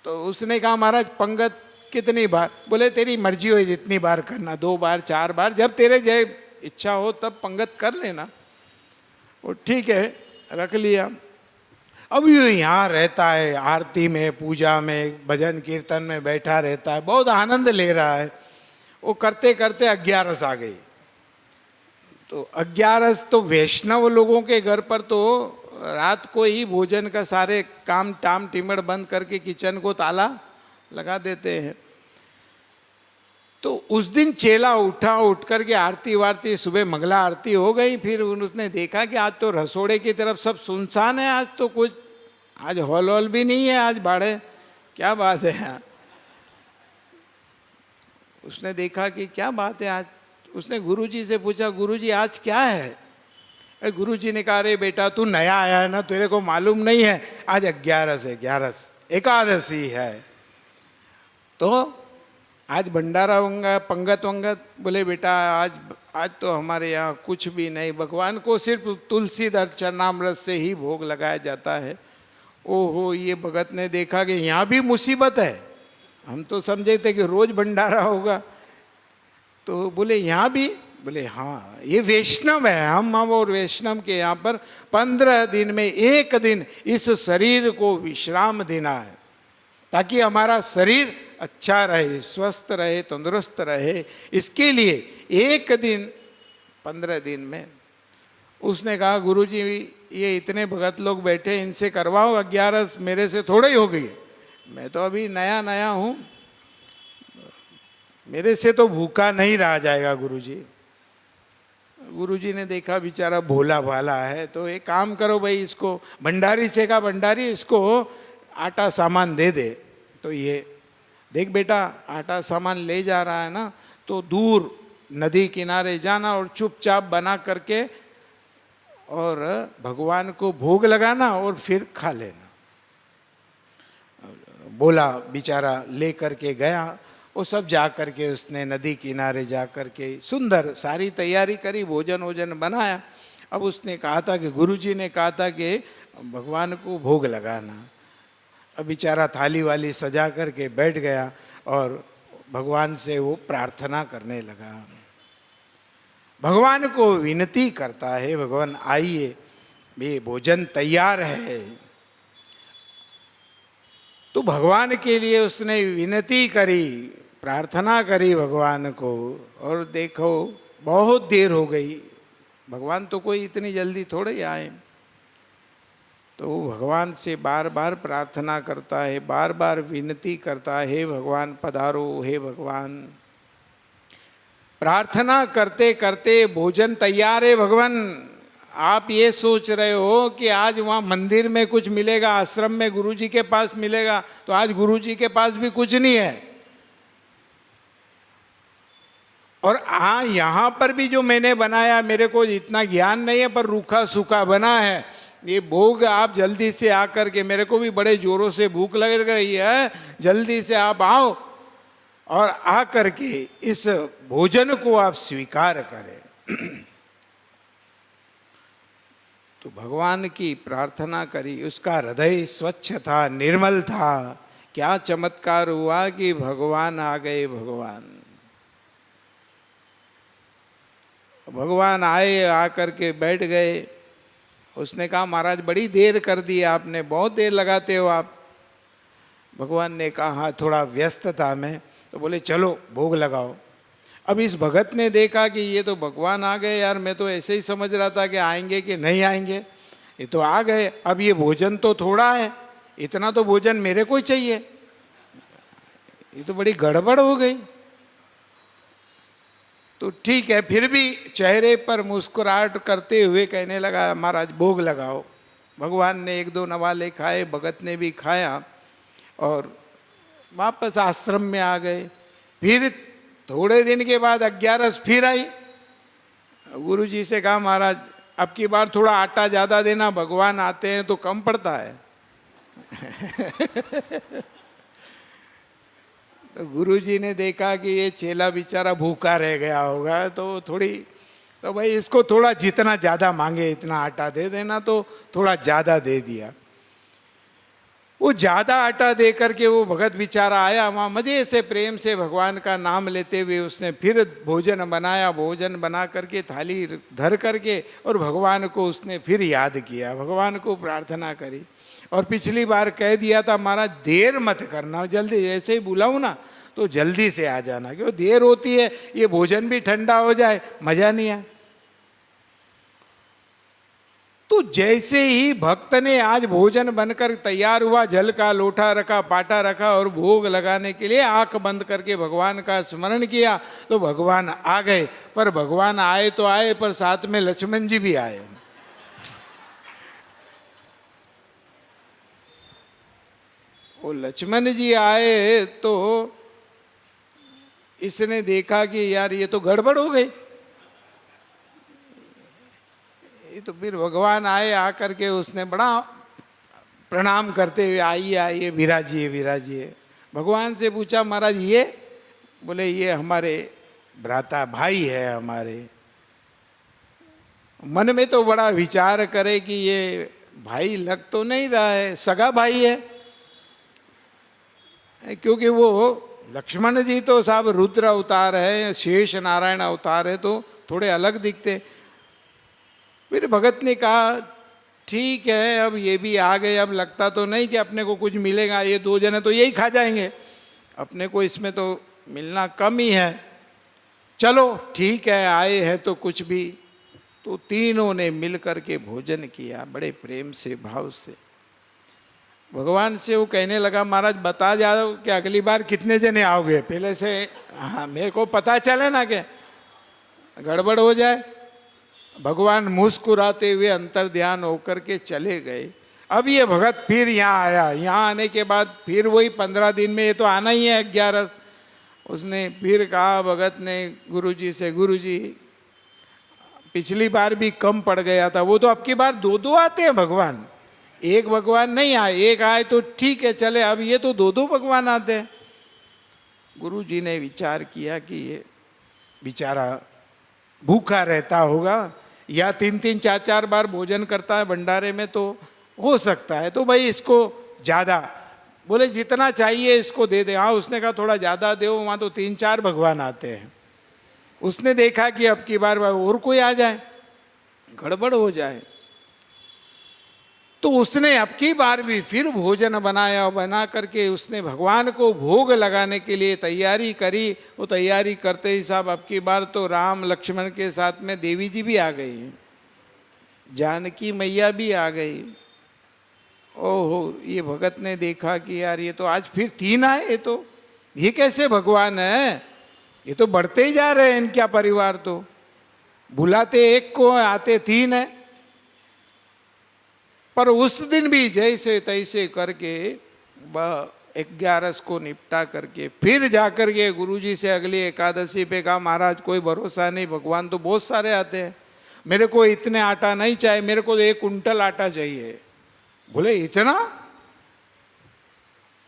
तो उसने कहा महाराज पंगत कितनी बार? बोले तेरी मर्जी हो जितनी बार करना, 2 बार 4 बार, जब तेरे जय इच्छा हो तब पंगत कर लेना। वो ठीक है, रख लिया। अब ये यहाँ रहता है, आरती में, पूजा में, भजन कीर्तन में बैठा रहता है, बहुत आनंद ले रहा है। वो करते करते 11 आ गई। तो 11 तो वैष्णव लोगों के घर पर तो रात को ही भोजन का सारे काम टाम टिमड़ बंद करके किचन को ताला लगा देते हैं। तो उस दिन चेला उठा, उठ करके आरती वारती, सुबह मंगला आरती हो गई। फिर उसने देखा कि आज तो रसोड़े की तरफ सब सुनसान है, आज तो कुछ, आज हॉल हॉल भी नहीं है, आज बाड़े, क्या बात है। उसने देखा कि क्या बात है आज। उसने गुरुजी से पूछा, गुरुजी आज क्या है। गुरुजी ने कहा, अरे बेटा तू नया आया है ना, तेरे को मालूम नहीं है, आज 11 है, 11 एकादशी है, तो आज भंडारा होगा, पंगत वंगत। बोले बेटा आज तो हमारे यहाँ कुछ भी नहीं, भगवान को सिर्फ तुलसी चरणामृत से ही भोग लगाया जाता है। ओहो, ये भगत ने देखा कि यहाँ भी मुसीबत है। हम तो समझे थे कि रोज भंडारा होगा, तो बोले यहाँ भी। बोले हाँ, ये वैष्णव है, हम और वैष्णव के यहाँ पर 15 दिन में 1 दिन इस शरीर को विश्राम देना है, ताकि हमारा शरीर अच्छा रहे, स्वस्थ रहे, तंदुरुस्त रहे। इसके लिए 1 दिन 15 दिन में। उसने कहा, गुरुजी ये इतने भगत लोग बैठे, इनसे करवाओ 11, मेरे से थोड़ा ही हो गई, मैं तो अभी नया नया हूँ, मेरे से तो भूखा नहीं रहा जाएगा गुरुजी। गुरुजी ने देखा बेचारा भोला भाला है, तो एक काम करो भाई, इसको भंडारी से कहा, भंडारी इसको आटा सामान दे दे। तो ये देख बेटा, आटा सामान ले जा रहा है ना, तो दूर नदी किनारे जाना और चुपचाप बना करके और भगवान को भोग लगाना और फिर खा लेना। बोला, बेचारा ले करके गया। वो सब जा करके उसने नदी किनारे जा करके सुंदर सारी तैयारी करी, भोजन वोजन बनाया। अब उसने कहा था कि गुरुजी ने कहा था कि भगवान को भोग लगाना। अब बेचारा थाली वाली सजा करके बैठ गया और भगवान से वो प्रार्थना करने लगा, भगवान को विनती करता है, भगवान आइए, ये भोजन तैयार है। तो भगवान के लिए उसने विनती करी, प्रार्थना करी भगवान को। और देखो बहुत देर हो गई, भगवान तो कोई इतनी जल्दी थोड़े ही आए। तो भगवान से बार बार प्रार्थना करता है, बार बार विनती करता है, हे भगवान पधारो, हे भगवान। प्रार्थना करते करते भोजन तैयार है। भगवान आप ये सोच रहे हो कि आज वहाँ मंदिर में कुछ मिलेगा, आश्रम में गुरुजी के पास मिलेगा, तो आज गुरुजी के पास भी कुछ नहीं है। और हाँ, यहाँ पर भी जो मैंने बनाया, मेरे को इतना ज्ञान नहीं है, पर रूखा सूखा बना है। ये भोग आप जल्दी से आकर के, मेरे को भी बड़े जोरों से भूख लग रही है, जल्दी से आप आओ और आकर के इस भोजन को आप स्वीकार करें। तो भगवान की प्रार्थना करी, उसका हृदय स्वच्छ था, निर्मल था। क्या चमत्कार हुआ कि भगवान आ गए। भगवान आए, आकर के बैठ गए। उसने कहा, महाराज बड़ी देर कर दी आपने, बहुत देर लगाते हो आप। भगवान ने कहा, हाँ थोड़ा व्यस्त था मैं। तो बोले चलो भोग लगाओ। अब इस भगत ने देखा कि ये तो भगवान आ गए यार, मैं तो ऐसे ही समझ रहा था कि आएंगे कि नहीं आएंगे, ये तो आ गए। अब ये भोजन तो थोड़ा है, इतना तो भोजन मेरे को ही चाहिए, ये तो बड़ी गड़बड़ हो गई। तो ठीक है, फिर भी चेहरे पर मुस्कुराहट करते हुए कहने लगा, महाराज भोग लगाओ। भगवान ने 1-2 नवाले खाए, भगत ने भी खाया और वापस आश्रम में आ गए। फिर थोड़े दिन के बाद 11 फिर आई। गुरुजी से कहा, महाराज अब की बार थोड़ा आटा ज़्यादा देना, भगवान आते हैं तो कम पड़ता है। तो गुरुजी ने देखा कि ये चेला बेचारा भूखा रह गया होगा, तो भाई इसको थोड़ा जितना ज़्यादा मांगे इतना आटा दे देना, तो थोड़ा ज़्यादा दे दिया। वो ज़्यादा आटा दे करके वो भगत बेचारा आया वहाँ, मज़े से प्रेम से भगवान का नाम लेते हुए उसने फिर भोजन बनाया। भोजन बना करके थाली धर करके और भगवान को उसने फिर याद किया, भगवान को प्रार्थना करी। और पिछली बार कह दिया था, महाराज देर मत करना, जल्दी ऐसे ही बुलाऊँ ना तो जल्दी से आ जाना, क्यों देर होती है, ये भोजन भी ठंडा हो जाए, मज़ा नहीं आए। तो जैसे ही भक्त ने आज भोजन बनकर तैयार हुआ, जल का लोटा रखा, पाटा रखा और भोग लगाने के लिए आंख बंद करके भगवान का स्मरण किया, तो भगवान आ गए। पर भगवान आए तो आए, पर साथ में लक्ष्मण जी भी आए। वो लक्ष्मण जी आए तो इसने देखा कि यार ये तो गड़बड़ हो गई। ये तो फिर भगवान आए, आकर के उसने बड़ा प्रणाम करते हुए, आइए आइए विराजिए विराजिए। भगवान से पूछा, महाराज ये? बोले ये हमारे भ्राता भाई है हमारे। मन में तो बड़ा विचार करे कि ये भाई लग तो नहीं रहा है, सगा भाई है, क्योंकि वो लक्ष्मण जी तो साहब रुद्र अवतार है, शेष नारायण अवतार है, तो थोड़े अलग दिखते। फिर भगत ने कहा ठीक है, अब ये भी आ गए, अब लगता तो नहीं कि अपने को कुछ मिलेगा, ये दो जने तो यही खा जाएंगे, अपने को इसमें तो मिलना कम ही है। चलो ठीक है, आए हैं तो कुछ भी। तो तीनों ने मिल करके भोजन किया बड़े प्रेम से, भाव से। भगवान से वो कहने लगा, महाराज बता जाओ कि अगली बार कितने जने आओगे, पहले से हाँ मेरे को पता चले ना कि गड़बड़ हो जाए। भगवान मुस्कुराते हुए अंतर ध्यान होकर के चले गए। अब ये भगत फिर यहाँ आया। यहाँ आने के बाद फिर वही 15 दिन में, ये तो आना ही है 11। उसने फिर कहा भगत ने गुरुजी से, गुरुजी पिछली बार भी कम पड़ गया था, वो तो अब की बार दो दो आते हैं भगवान, एक भगवान नहीं आए, एक आए तो ठीक है चले, अब ये तो दो दो भगवान आते हैं। गुरुजी ने विचार किया कि ये बेचारा भूखा रहता होगा, या 3-3 4-4 बार भोजन करता है भंडारे में, तो हो सकता है, तो भाई इसको ज़्यादा, बोले जितना चाहिए इसको दे दे। हाँ उसने कहा थोड़ा ज़्यादा दो, वहाँ तो 3-4 भगवान आते हैं। उसने देखा कि अब की बार और कोई आ जाए, गड़बड़ हो जाए, तो उसने अब की बार भी फिर भोजन बनाया। बना करके उसने भगवान को भोग लगाने के लिए तैयारी करी। वो तैयारी करते ही साहब अब की बार तो राम लक्ष्मण के साथ में देवी जी भी आ गई, जानकी मैया भी आ गई। ओहो, ये भगत ने देखा कि यार ये तो आज फिर 3 आए, ये कैसे भगवान है, ये तो बढ़ते ही जा रहे हैं इनका परिवार, तो बुलाते एक को आते 3 है। पर उस दिन भी जैसे तैसे करके 11 को निपटा करके फिर जाकर के गुरुजी से अगली एकादशी पे कहा, महाराज कोई भरोसा नहीं, भगवान तो बहुत सारे आते हैं, मेरे को इतने आटा नहीं चाहिए, मेरे को तो 1 कुंटल आटा चाहिए। बोले इतना?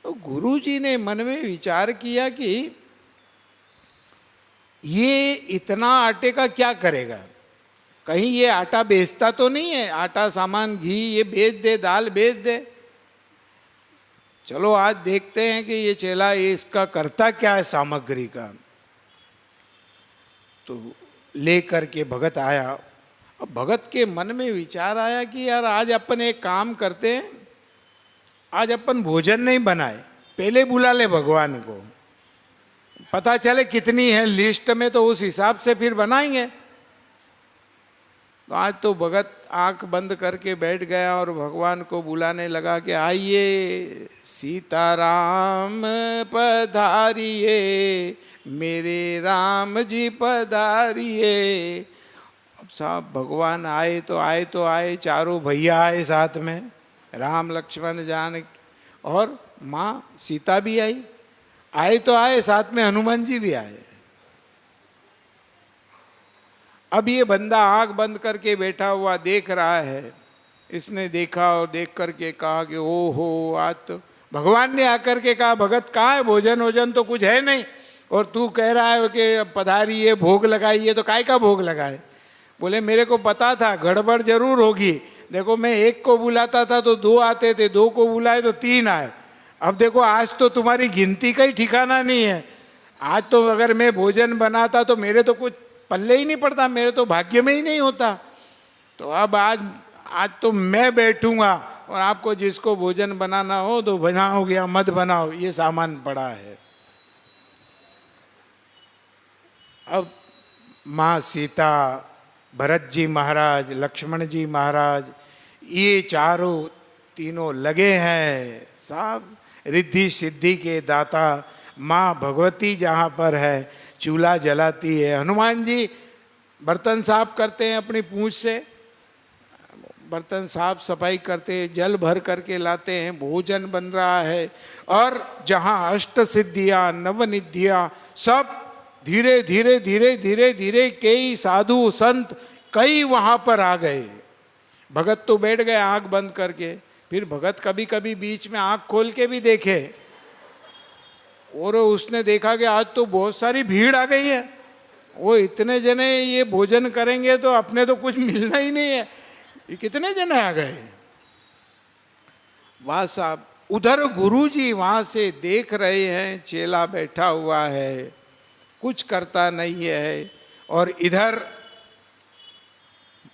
तो गुरुजी ने मन में विचार किया कि ये इतना आटे का क्या करेगा, कहीं ये आटा बेचता तो नहीं है, आटा सामान घी ये बेच दे, दाल बेच दे। चलो आज देखते हैं कि ये चेला ये इसका करता क्या है सामग्री का। तो लेकर के भगत आया। अब भगत के मन में विचार आया कि यार आज अपन एक काम करते हैं, आज अपन भोजन नहीं बनाए, पहले बुला ले भगवान को, पता चले कितनी है लिस्ट में, तो उस हिसाब से फिर बनाएंगे। तो आज तो भगत आंख बंद करके बैठ गया और भगवान को बुलाने लगा कि आइए सीताराम पधारिए, मेरे राम जी पधारिए। अब साहब भगवान आए तो आए, चारों भैया आए साथ में, राम लक्ष्मण जानकी और माँ सीता भी आई। आए तो आए, साथ में हनुमान जी भी आए। अब ये बंदा आंख बंद करके बैठा हुआ देख रहा है। इसने देखा और देख करके कहा कि ओहो, आज तो भगवान ने आकर के कहा, भगत कहाँ है, भोजन वोजन तो कुछ है नहीं, और तू कह रहा है कि पधारिए भोग लगाइए, तो काय का भोग लगाए। बोले मेरे को पता था गड़बड़ जरूर होगी, देखो मैं 1 को बुलाता था तो 2 आते थे, 2 को बुलाए तो 3 आए, अब देखो आज तो तुम्हारी गिनती का ही ठिकाना नहीं है। आज तो अगर मैं भोजन बनाता तो मेरे तो कुछ पल्ले ही नहीं पड़ता, मेरे तो भाग्य में ही नहीं होता। तो अब आज तो मैं बैठूंगा और आपको जिसको भोजन बनाना हो तो बनाओगे या मत बनाओ, ये सामान पड़ा है। अब माँ सीता, भरत जी महाराज, लक्ष्मण जी महाराज, ये चारों तीनों लगे हैं साहब रिद्धि सिद्धि के दाता। माँ भगवती जहाँ पर है चूल्हा जलाती है। हनुमान जी बर्तन साफ करते हैं अपनी पूंछ से, बर्तन साफ सफाई करते हैं, जल भर करके लाते हैं, भोजन बन रहा है। और जहाँ अष्ट सिद्धियाँ नवनिधियाँ सब धीरे धीरे धीरे धीरे धीरे कई साधु संत कई वहाँ पर आ गए। भगत तो बैठ गए आंख बंद करके, फिर भगत कभी कभी बीच में आंख खोल के भी देखे और उसने देखा कि आज तो बहुत सारी भीड़ आ गई है। वो इतने जने ये भोजन करेंगे तो अपने तो कुछ मिलना ही नहीं है, ये कितने जने आ गए। वाह साहब, उधर गुरुजी वहां से देख रहे हैं, चेला बैठा हुआ है कुछ करता नहीं है, और इधर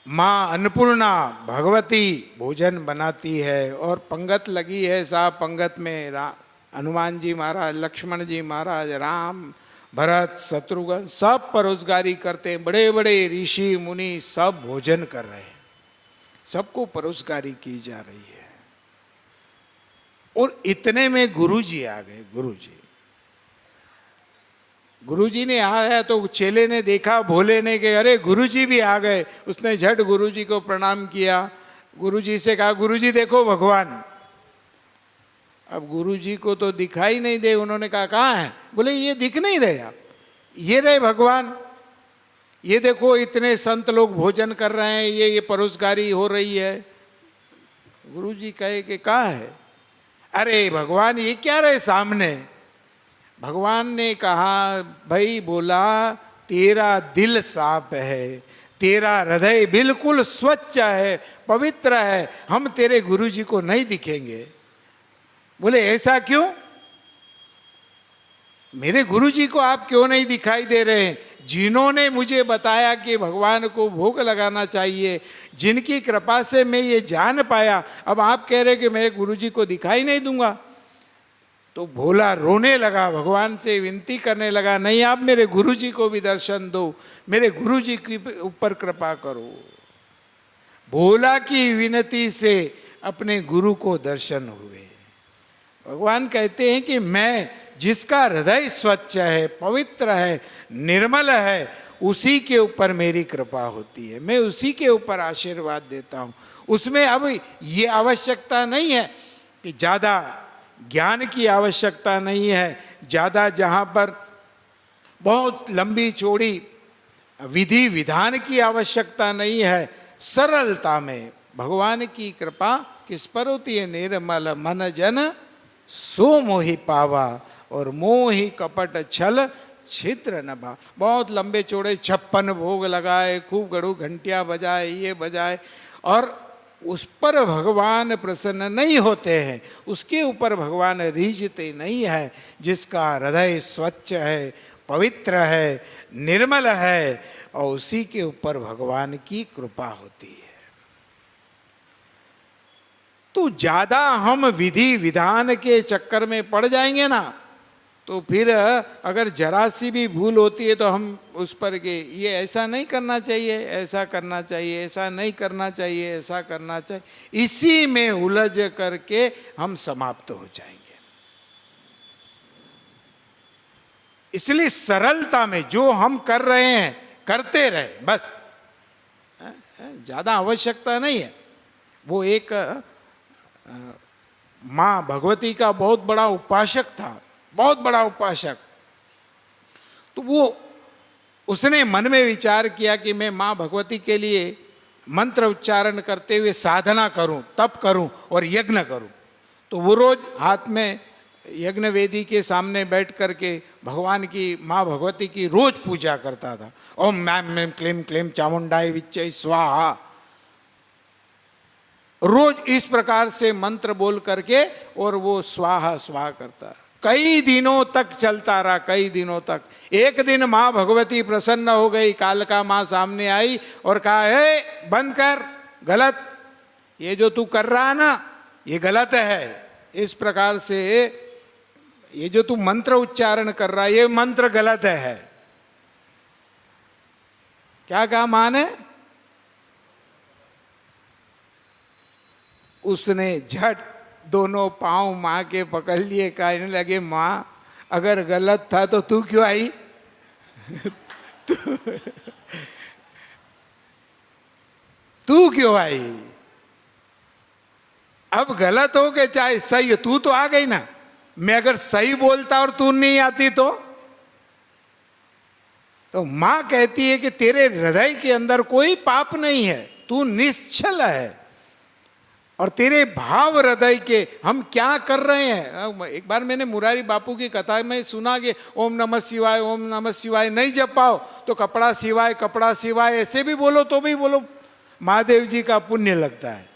माँ अन्नपूर्णा भगवती भोजन बनाती है और पंगत लगी है साहब। पंगत में हनुमान जी महाराज, लक्ष्मण जी महाराज, राम, भरत, शत्रुघ्न सब परोसगारी करते हैं। बड़े बड़े ऋषि मुनि सब भोजन कर रहे हैं, सबको परोसगारी की जा रही है। और इतने में गुरुजी आ गए। गुरुजी ने आया तो चेले ने देखा, भोले ने कि अरे गुरुजी भी आ गए। उसने झट गुरुजी को प्रणाम किया। गुरुजी से कहा गुरुजी देखो भगवान। अब गुरुजी को तो दिखाई नहीं दे। उन्होंने कहा कहाँ है? बोले ये दिख नहीं रहे आप, ये रहे भगवान। ये देखो इतने संत लोग भोजन कर रहे हैं, ये परोसगारी हो रही है। गुरुजी कहे कि कहाँ है? अरे भगवान ये क्या रहे सामने? भगवान ने कहा भाई, बोला तेरा दिल साफ है, तेरा हृदय बिल्कुल स्वच्छ है, पवित्र है, हम तेरे गुरुजी को नहीं दिखेंगे। बोले ऐसा क्यों? मेरे गुरुजी को आप क्यों नहीं दिखाई दे रहे हैं? जिन्होंने मुझे बताया कि भगवान को भोग लगाना चाहिए, जिनकी कृपा से मैं ये जान पाया, अब आप कह रहे कि मेरे गुरुजी को दिखाई नहीं दूंगा। तो भोला रोने लगा, भगवान से विनती करने लगा, नहीं आप मेरे गुरुजी को भी दर्शन दो, मेरे गुरुजी के ऊपर कृपा करो। भोला की विनती से अपने गुरु को दर्शन हुए। भगवान कहते हैं कि मैं जिसका हृदय स्वच्छ है, पवित्र है, निर्मल है, उसी के ऊपर मेरी कृपा होती है, मैं उसी के ऊपर आशीर्वाद देता हूँ। उसमें अब ये आवश्यकता नहीं है कि ज़्यादा ज्ञान की आवश्यकता नहीं है, ज़्यादा जहाँ पर बहुत लंबी चौड़ी विधि विधान की आवश्यकता नहीं है। सरलता में भगवान की कृपा किस पर होती है? निर्मल मन जन सो मोहि पावा, और मोहि कपट छल छिद्र न बा। बहुत लंबे चौड़े 56 भोग लगाए, खूब गड़ू घंटियाँ बजाए, ये बजाए, और उस पर भगवान प्रसन्न नहीं होते हैं, उसके ऊपर भगवान रीझते नहीं है। जिसका हृदय स्वच्छ है, पवित्र है, निर्मल है, और उसी के ऊपर भगवान की कृपा होती है। तो ज्यादा हम विधि विधान के चक्कर में पड़ जाएंगे ना, तो फिर अगर जरा सी भी भूल होती है तो हम उस पर के ये ऐसा नहीं करना चाहिए, ऐसा करना चाहिए, ऐसा नहीं करना चाहिए, ऐसा करना चाहिए, इसी में उलझ करके हम समाप्त हो जाएंगे। इसलिए सरलता में जो हम कर रहे हैं करते रहे बस, ज्यादा आवश्यकता नहीं है। वो एक माँ भगवती का बहुत बड़ा उपासक था, बहुत बड़ा उपासक। तो वो उसने मन में विचार किया कि मैं माँ भगवती के लिए मंत्र उच्चारण करते हुए साधना करूं, तप करूं और यज्ञ करूं। तो वो रोज हाथ में यज्ञ वेदी के सामने बैठ करके भगवान की, माँ भगवती की रोज पूजा करता था। ओम मैम मैम क्लीम क्लीम चामुंडाई विच्चय स्वाहा, रोज इस प्रकार से मंत्र बोल करके और वो स्वाहा स्वाहा करता। कई दिनों तक चलता रहा, कई दिनों तक। एक दिन माँ भगवती प्रसन्न हो गई, कालका माँ सामने आई और कहा, हे बंद कर, गलत, ये जो तू कर रहा है ना ये गलत है। इस प्रकार से ये जो तू मंत्र उच्चारण कर रहा है ये मंत्र गलत है। क्या कहा माँ ने? उसने झट दोनों पांव माँ के पकड़ लिए, कहने लगे माँ अगर गलत था तो तू क्यों आई? तू क्यों आई? अब गलत हो के चाहे सही हो, तू तो आ गई ना। मैं अगर सही बोलता और तू नहीं आती तो मां कहती है कि तेरे हृदय के अंदर कोई पाप नहीं है, तू निश्चल है, और तेरे भाव हृदय के हम क्या कर रहे हैं। एक बार मैंने मुरारी बापू की कथा में सुना कि ओम नमः शिवाय, ओम नमः शिवाय नहीं जप पाओ तो कपड़ा सिवाय, कपड़ा सिवाय ऐसे भी बोलो तो भी बोलो, महादेव जी का पुण्य लगता है।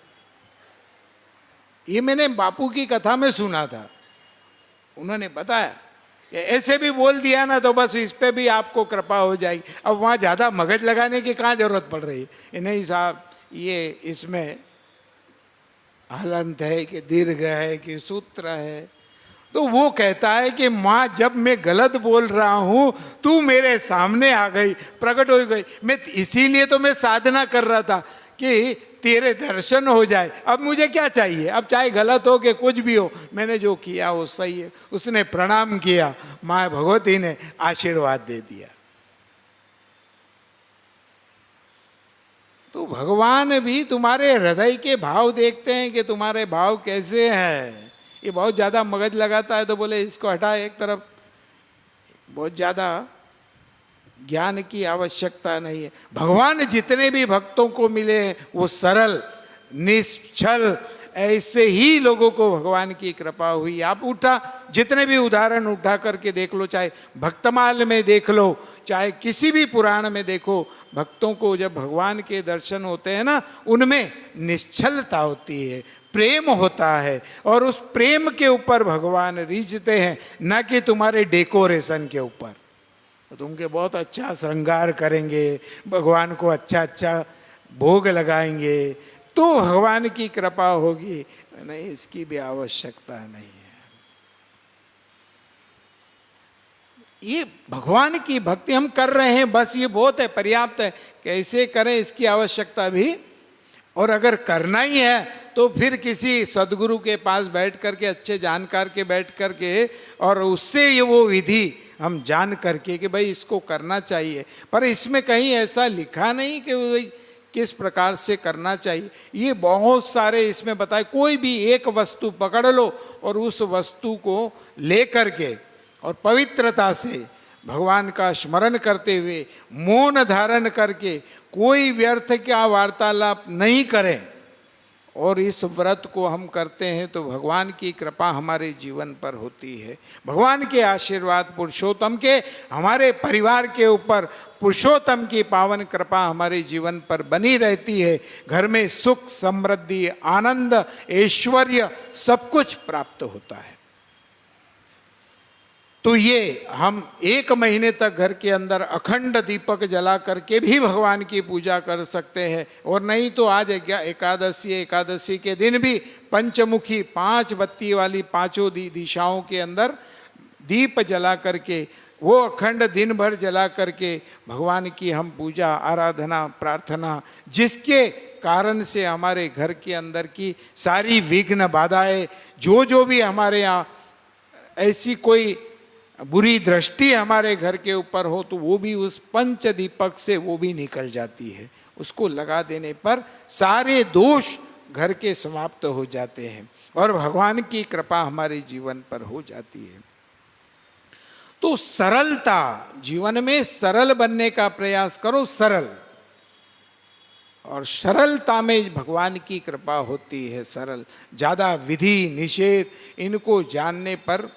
ये मैंने बापू की कथा में सुना था, उन्होंने बताया कि ऐसे भी बोल दिया ना तो बस इस पे भी आपको कृपा हो जाएगी। अब वहाँ ज़्यादा मगज लगाने की कहाँ जरूरत पड़ रही है। नहीं साहब, ये इसमें हलंत है कि दीर्घ है कि सूत्र है। तो वो कहता है कि माँ जब मैं गलत बोल रहा हूँ तू मेरे सामने आ गई, प्रकट हो गई। मैं इसीलिए तो मैं साधना कर रहा था कि तेरे दर्शन हो जाए। अब मुझे क्या चाहिए? अब चाहे गलत हो कि कुछ भी हो, मैंने जो किया वो सही है। उसने प्रणाम किया, माँ भगवती ने आशीर्वाद दे दिया। तो भगवान भी तुम्हारे हृदय के भाव देखते हैं कि तुम्हारे भाव कैसे हैं। ये बहुत ज़्यादा मगज लगाता है तो बोले इसको हटा एक तरफ, बहुत ज़्यादा ज्ञान की आवश्यकता नहीं है। भगवान जितने भी भक्तों को मिले हैं वो सरल निश्चल, ऐसे ही लोगों को भगवान की कृपा हुई। आप जितने भी उदाहरण उठा करके देख लो, चाहे भक्तमाल में देख लो, चाहे किसी भी पुराण में देखो, भक्तों को जब भगवान के दर्शन होते हैं ना, उनमें निश्चलता होती है, प्रेम होता है, और उस प्रेम के ऊपर भगवान रीझते हैं, न कि तुम्हारे डेकोरेशन के ऊपर। तो तुमके बहुत अच्छा श्रृंगार करेंगे, भगवान को अच्छा अच्छा भोग लगाएंगे तो भगवान की कृपा होगी। नहीं, इसकी भी आवश्यकता नहीं है। ये भगवान की भक्ति हम कर रहे हैं, बस ये बहुत है, पर्याप्त है। कैसे करें इसकी आवश्यकता भी, और अगर करना ही है तो फिर किसी सदगुरु के पास बैठ करके, अच्छे जानकार के बैठ करके, और उससे ये वो विधि हम जान करके कि भाई इसको करना चाहिए। पर इसमें कहीं ऐसा लिखा नहीं कि किस प्रकार से करना चाहिए। ये बहुत सारे इसमें बताए, कोई भी एक वस्तु पकड़ लो और उस वस्तु को ले करके और पवित्रता से भगवान का स्मरण करते हुए, मौन धारण करके, कोई व्यर्थ का वार्तालाप नहीं करें, और इस व्रत को हम करते हैं तो भगवान की कृपा हमारे जीवन पर होती है। भगवान के आशीर्वाद पुरुषोत्तम के हमारे परिवार के ऊपर, पुरुषोत्तम की पावन कृपा हमारे जीवन पर बनी रहती है। घर में सुख, समृद्धि, आनंद, ऐश्वर्य सब कुछ प्राप्त होता है। तो ये हम 1 महीने तक घर के अंदर अखंड दीपक जला करके भी भगवान की पूजा कर सकते हैं। और नहीं तो आज एकादशी के दिन भी पंचमुखी 5 बत्ती वाली 5 दिशाओं के अंदर दीप जला करके, वो अखंड दिन भर जला करके भगवान की हम पूजा, आराधना, प्रार्थना, जिसके कारण से हमारे घर के अंदर की सारी विघ्न बाधाएं, जो भी हमारे यहाँ ऐसी कोई बुरी दृष्टि हमारे घर के ऊपर हो तो वो भी उस पंच दीपक से वो भी निकल जाती है। उसको लगा देने पर सारे दोष घर के समाप्त हो जाते हैं और भगवान की कृपा हमारे जीवन पर हो जाती है। तो सरलता, जीवन में सरल बनने का प्रयास करो, सरल, और सरलता में भगवान की कृपा होती है। सरल, ज़्यादा विधि निषेध इनको जानने पर,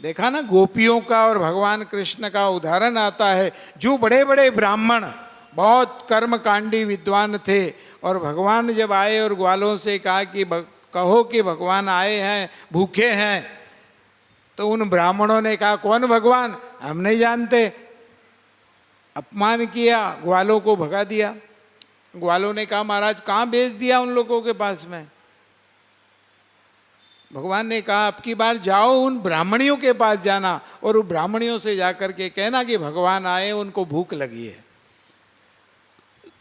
देखा ना गोपियों का और भगवान कृष्ण का उदाहरण आता है। जो बड़े बड़े ब्राह्मण बहुत कर्मकांडी विद्वान थे, और भगवान जब आए और ग्वालों से कहा कि कहो कि भगवान आए हैं, भूखे हैं, तो उन ब्राह्मणों ने कहा कौन भगवान, हम नहीं जानते। अपमान किया, ग्वालों को भगा दिया। ग्वालों ने कहा महाराज कहाँ भेज दिया उन लोगों के पास में। भगवान ने कहा अब की बार जाओ, उन ब्राह्मणियों के पास जाना और उन ब्राह्मणियों से जाकर के कहना कि भगवान आए, उनको भूख लगी है।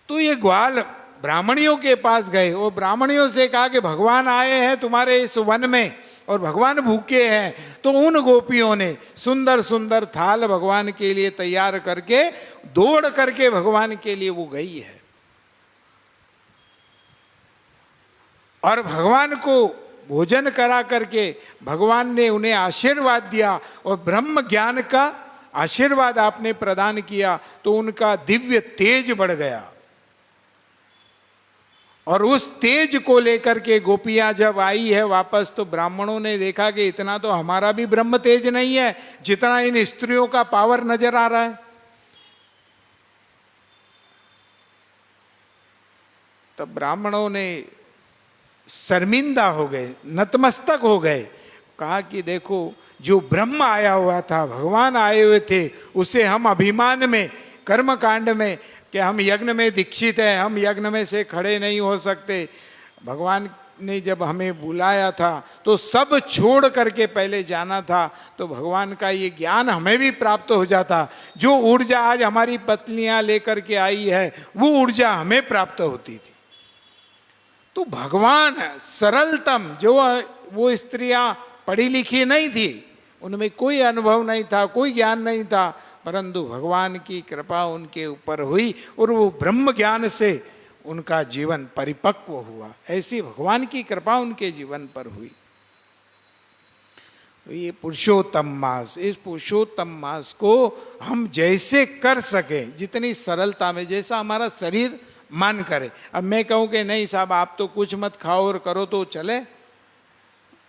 तो ये ग्वाल ब्राह्मणियों के पास गए और ब्राह्मणियों से कहा कि भगवान आए हैं तुम्हारे इस वन में और भगवान भूखे हैं। तो उन गोपियों ने सुंदर सुंदर थाल भगवान के लिए तैयार करके दौड़ करके भगवान के लिए वो गई है और भगवान को भोजन करा करके भगवान ने उन्हें आशीर्वाद दिया और ब्रह्म ज्ञान का आशीर्वाद आपने प्रदान किया तो उनका दिव्य तेज बढ़ गया। और उस तेज को लेकर के गोपियां जब आई है वापस तो ब्राह्मणों ने देखा कि इतना तो हमारा भी ब्रह्म तेज नहीं है जितना इन स्त्रियों का पावर नजर आ रहा है। तब ब्राह्मणों ने शर्मिंदा हो गए, नतमस्तक हो गए, कहा कि देखो जो ब्रह्म आया हुआ था, भगवान आए हुए थे, उसे हम अभिमान में कर्म कांड में कि हम यज्ञ में दीक्षित हैं, हम यज्ञ में से खड़े नहीं हो सकते। भगवान ने जब हमें बुलाया था तो सब छोड़ करके पहले जाना था तो भगवान का ये ज्ञान हमें भी प्राप्त हो जाता। जो ऊर्जा आज हमारी पत्नियां लेकर के आई है वो ऊर्जा हमें प्राप्त होती थी। तो भगवान सरलतम, जो वो स्त्रियां पढ़ी लिखी नहीं थी, उनमें कोई अनुभव नहीं था, कोई ज्ञान नहीं था, परंतु भगवान की कृपा उनके ऊपर हुई और वो ब्रह्म ज्ञान से उनका जीवन परिपक्व हुआ। ऐसी भगवान की कृपा उनके जीवन पर हुई। तो ये पुरुषोत्तम मास, इस पुरुषोत्तम मास को हम जैसे कर सके, जितनी सरलता में, जैसा हमारा शरीर मान करे। अब मैं कहूँ कि नहीं साहब आप तो कुछ मत खाओ और करो तो चले,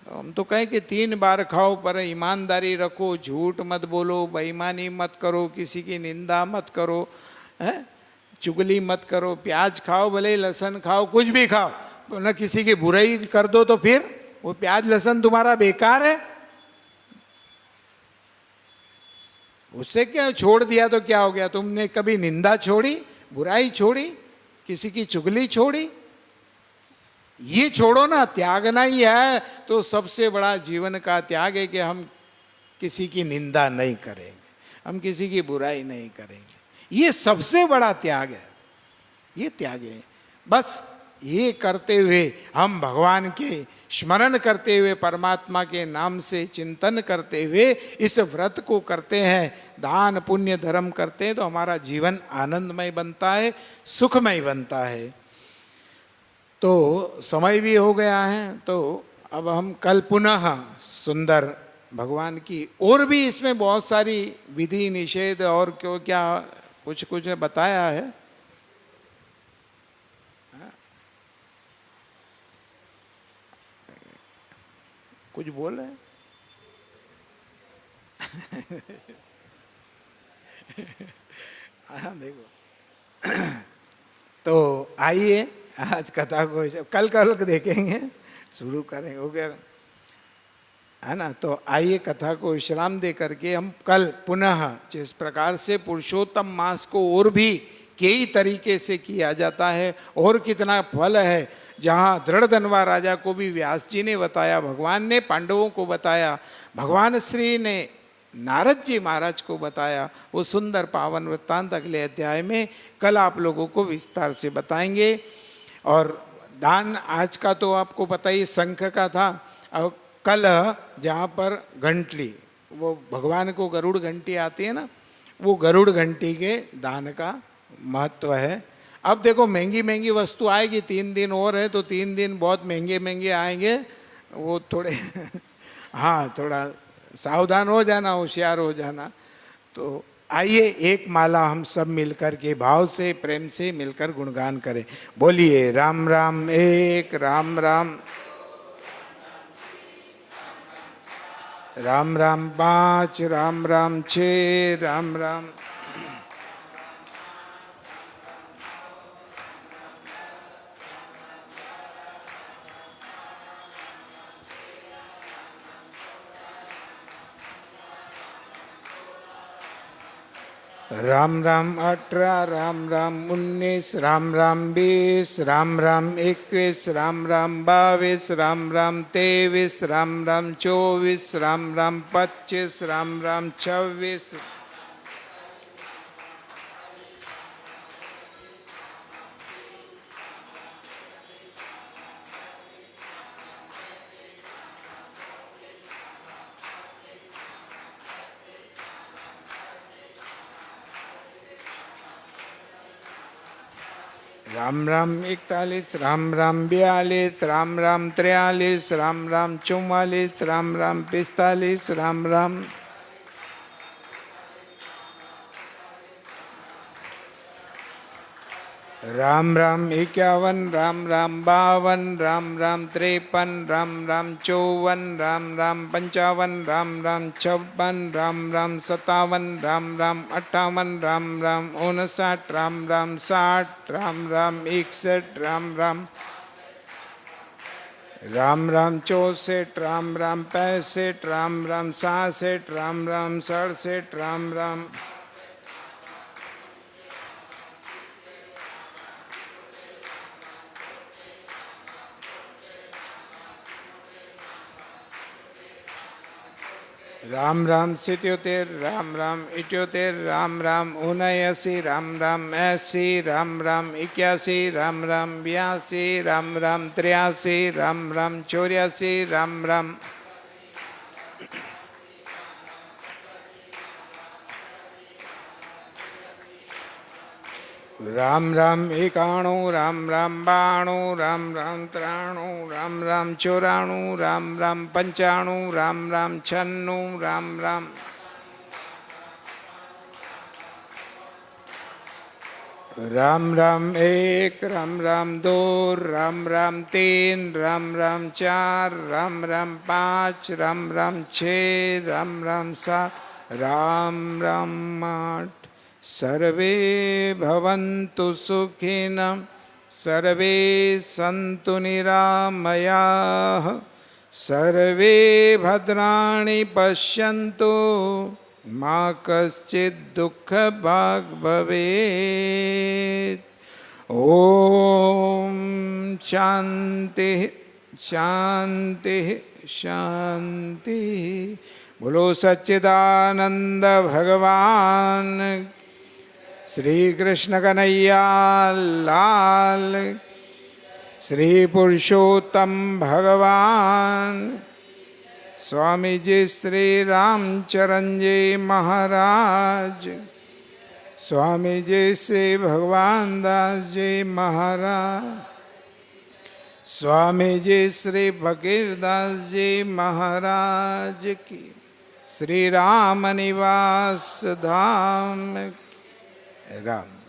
हम तो कहें कि 3 बार खाओ पर ईमानदारी रखो, झूठ मत बोलो, बेईमानी मत करो, किसी की निंदा मत करो, है चुगली मत करो, प्याज खाओ भले लहसुन खाओ, कुछ भी खाओ, न किसी की बुराई कर दो तो फिर वो प्याज लहसुन तुम्हारा बेकार है। उससे क्या छोड़ दिया तो क्या हो गया? तुमने कभी निंदा छोड़ी, बुराई छोड़ी, किसी की चुगली छोड़ी? ये छोड़ो ना, त्यागना ही है तो सबसे बड़ा जीवन का त्याग है कि हम किसी की निंदा नहीं करेंगे, हम किसी की बुराई नहीं करेंगे। ये सबसे बड़ा त्याग है, ये त्याग है। बस ये करते हुए हम भगवान के स्मरण करते हुए, परमात्मा के नाम से चिंतन करते हुए इस व्रत को करते हैं, दान पुण्य धर्म करते हैं, तो हमारा जीवन आनंदमय बनता है, सुखमय बनता है। तो समय भी हो गया है, तो अब हम कल पुनः सुंदर भगवान की, और भी इसमें बहुत सारी विधि निषेध और क्यों क्या कुछ कुछ बताया है। कुछ बोल रहे हैं? हाँ देखो, तो आइए आज कथा को कल कल देखेंगे, शुरू करेंगे, हो गया है ना। तो आइए कथा को विश्राम दे करके हम कल पुनः जिस प्रकार से पुरुषोत्तम मास को और भी कई तरीके से किया जाता है और कितना फल है, जहाँ दृढ़धनवा राजा को भी व्यास जी ने बताया, भगवान ने पांडवों को बताया, भगवान श्री ने नारद जी महाराज को बताया, वो सुंदर पावन वृत्तांत अगले अध्याय में कल आप लोगों को विस्तार से बताएंगे। और दान आज का तो आपको पता ही शंख का था, अब कल जहाँ पर घंटी, वो भगवान को गरुड़ घंटी आती है ना, वो गरुड़ घंटी के दान का महत्व है। अब देखो महंगी महंगी वस्तु आएगी, 3 दिन और है तो 3 दिन बहुत महंगे महंगे आएंगे, वो थोड़े हाँ थोड़ा सावधान हो जाना, होशियार हो जाना। तो आइए एक माला हम सब मिलकर के भाव से प्रेम से मिलकर गुणगान करें। बोलिए राम राम एक, राम राम, राम राम 5, राम राम 6, राम राम, राम राम 18, राम राम 19, राम राम 20, राम राम 21, राम राम 22, राम राम 23, राम राम 24, राम राम 25, राम राम 26, राम राम 41, राम राम 42, राम राम 43, राम राम 44, राम राम 45, राम राम राम राम 51, राम राम 52, राम राम 53, राम राम 54, राम राम 55, राम राम 56, राम राम 57, राम राम 58, राम राम 59, राम राम 60, राम राम 61, राम राम 64, राम राम 65, राम राम 66, राम राम 67, राम राम राम राम 77, राम राम 78, राम राम 79, राम राम 80, राम राम 81, राम राम 82, राम राम 83, राम राम 84, राम राम राम राम 91, राम राम 92, राम राम 93, राम राम 94, राम राम 95, राम राम 96, राम राम राम राम 1, राम राम 2, राम राम 3, राम राम 4, राम राम 5, राम राम 6, राम राम 7, राम राम 8। सर्वे भवन्तु सुखिनः, सर्वे सन्तु निरामयाः, सर्वे भद्राणि पश्यन्तु, मा कश्चित् दुःखभाग् भवेत्। ॐ शान्तिः शान्तिः शान्तिः। बोलो सच्चिदानंद भगवान श्री कृष्ण कन्हैया लाल, श्री पुरुषोत्तम भगवान स्वामी जी श्री रामचरण जी महाराज, स्वामी जी श्री भगवान दास जी महाराज, स्वामी जी श्री फकीरदास जी महाराज की, श्री राम निवास धाम राम।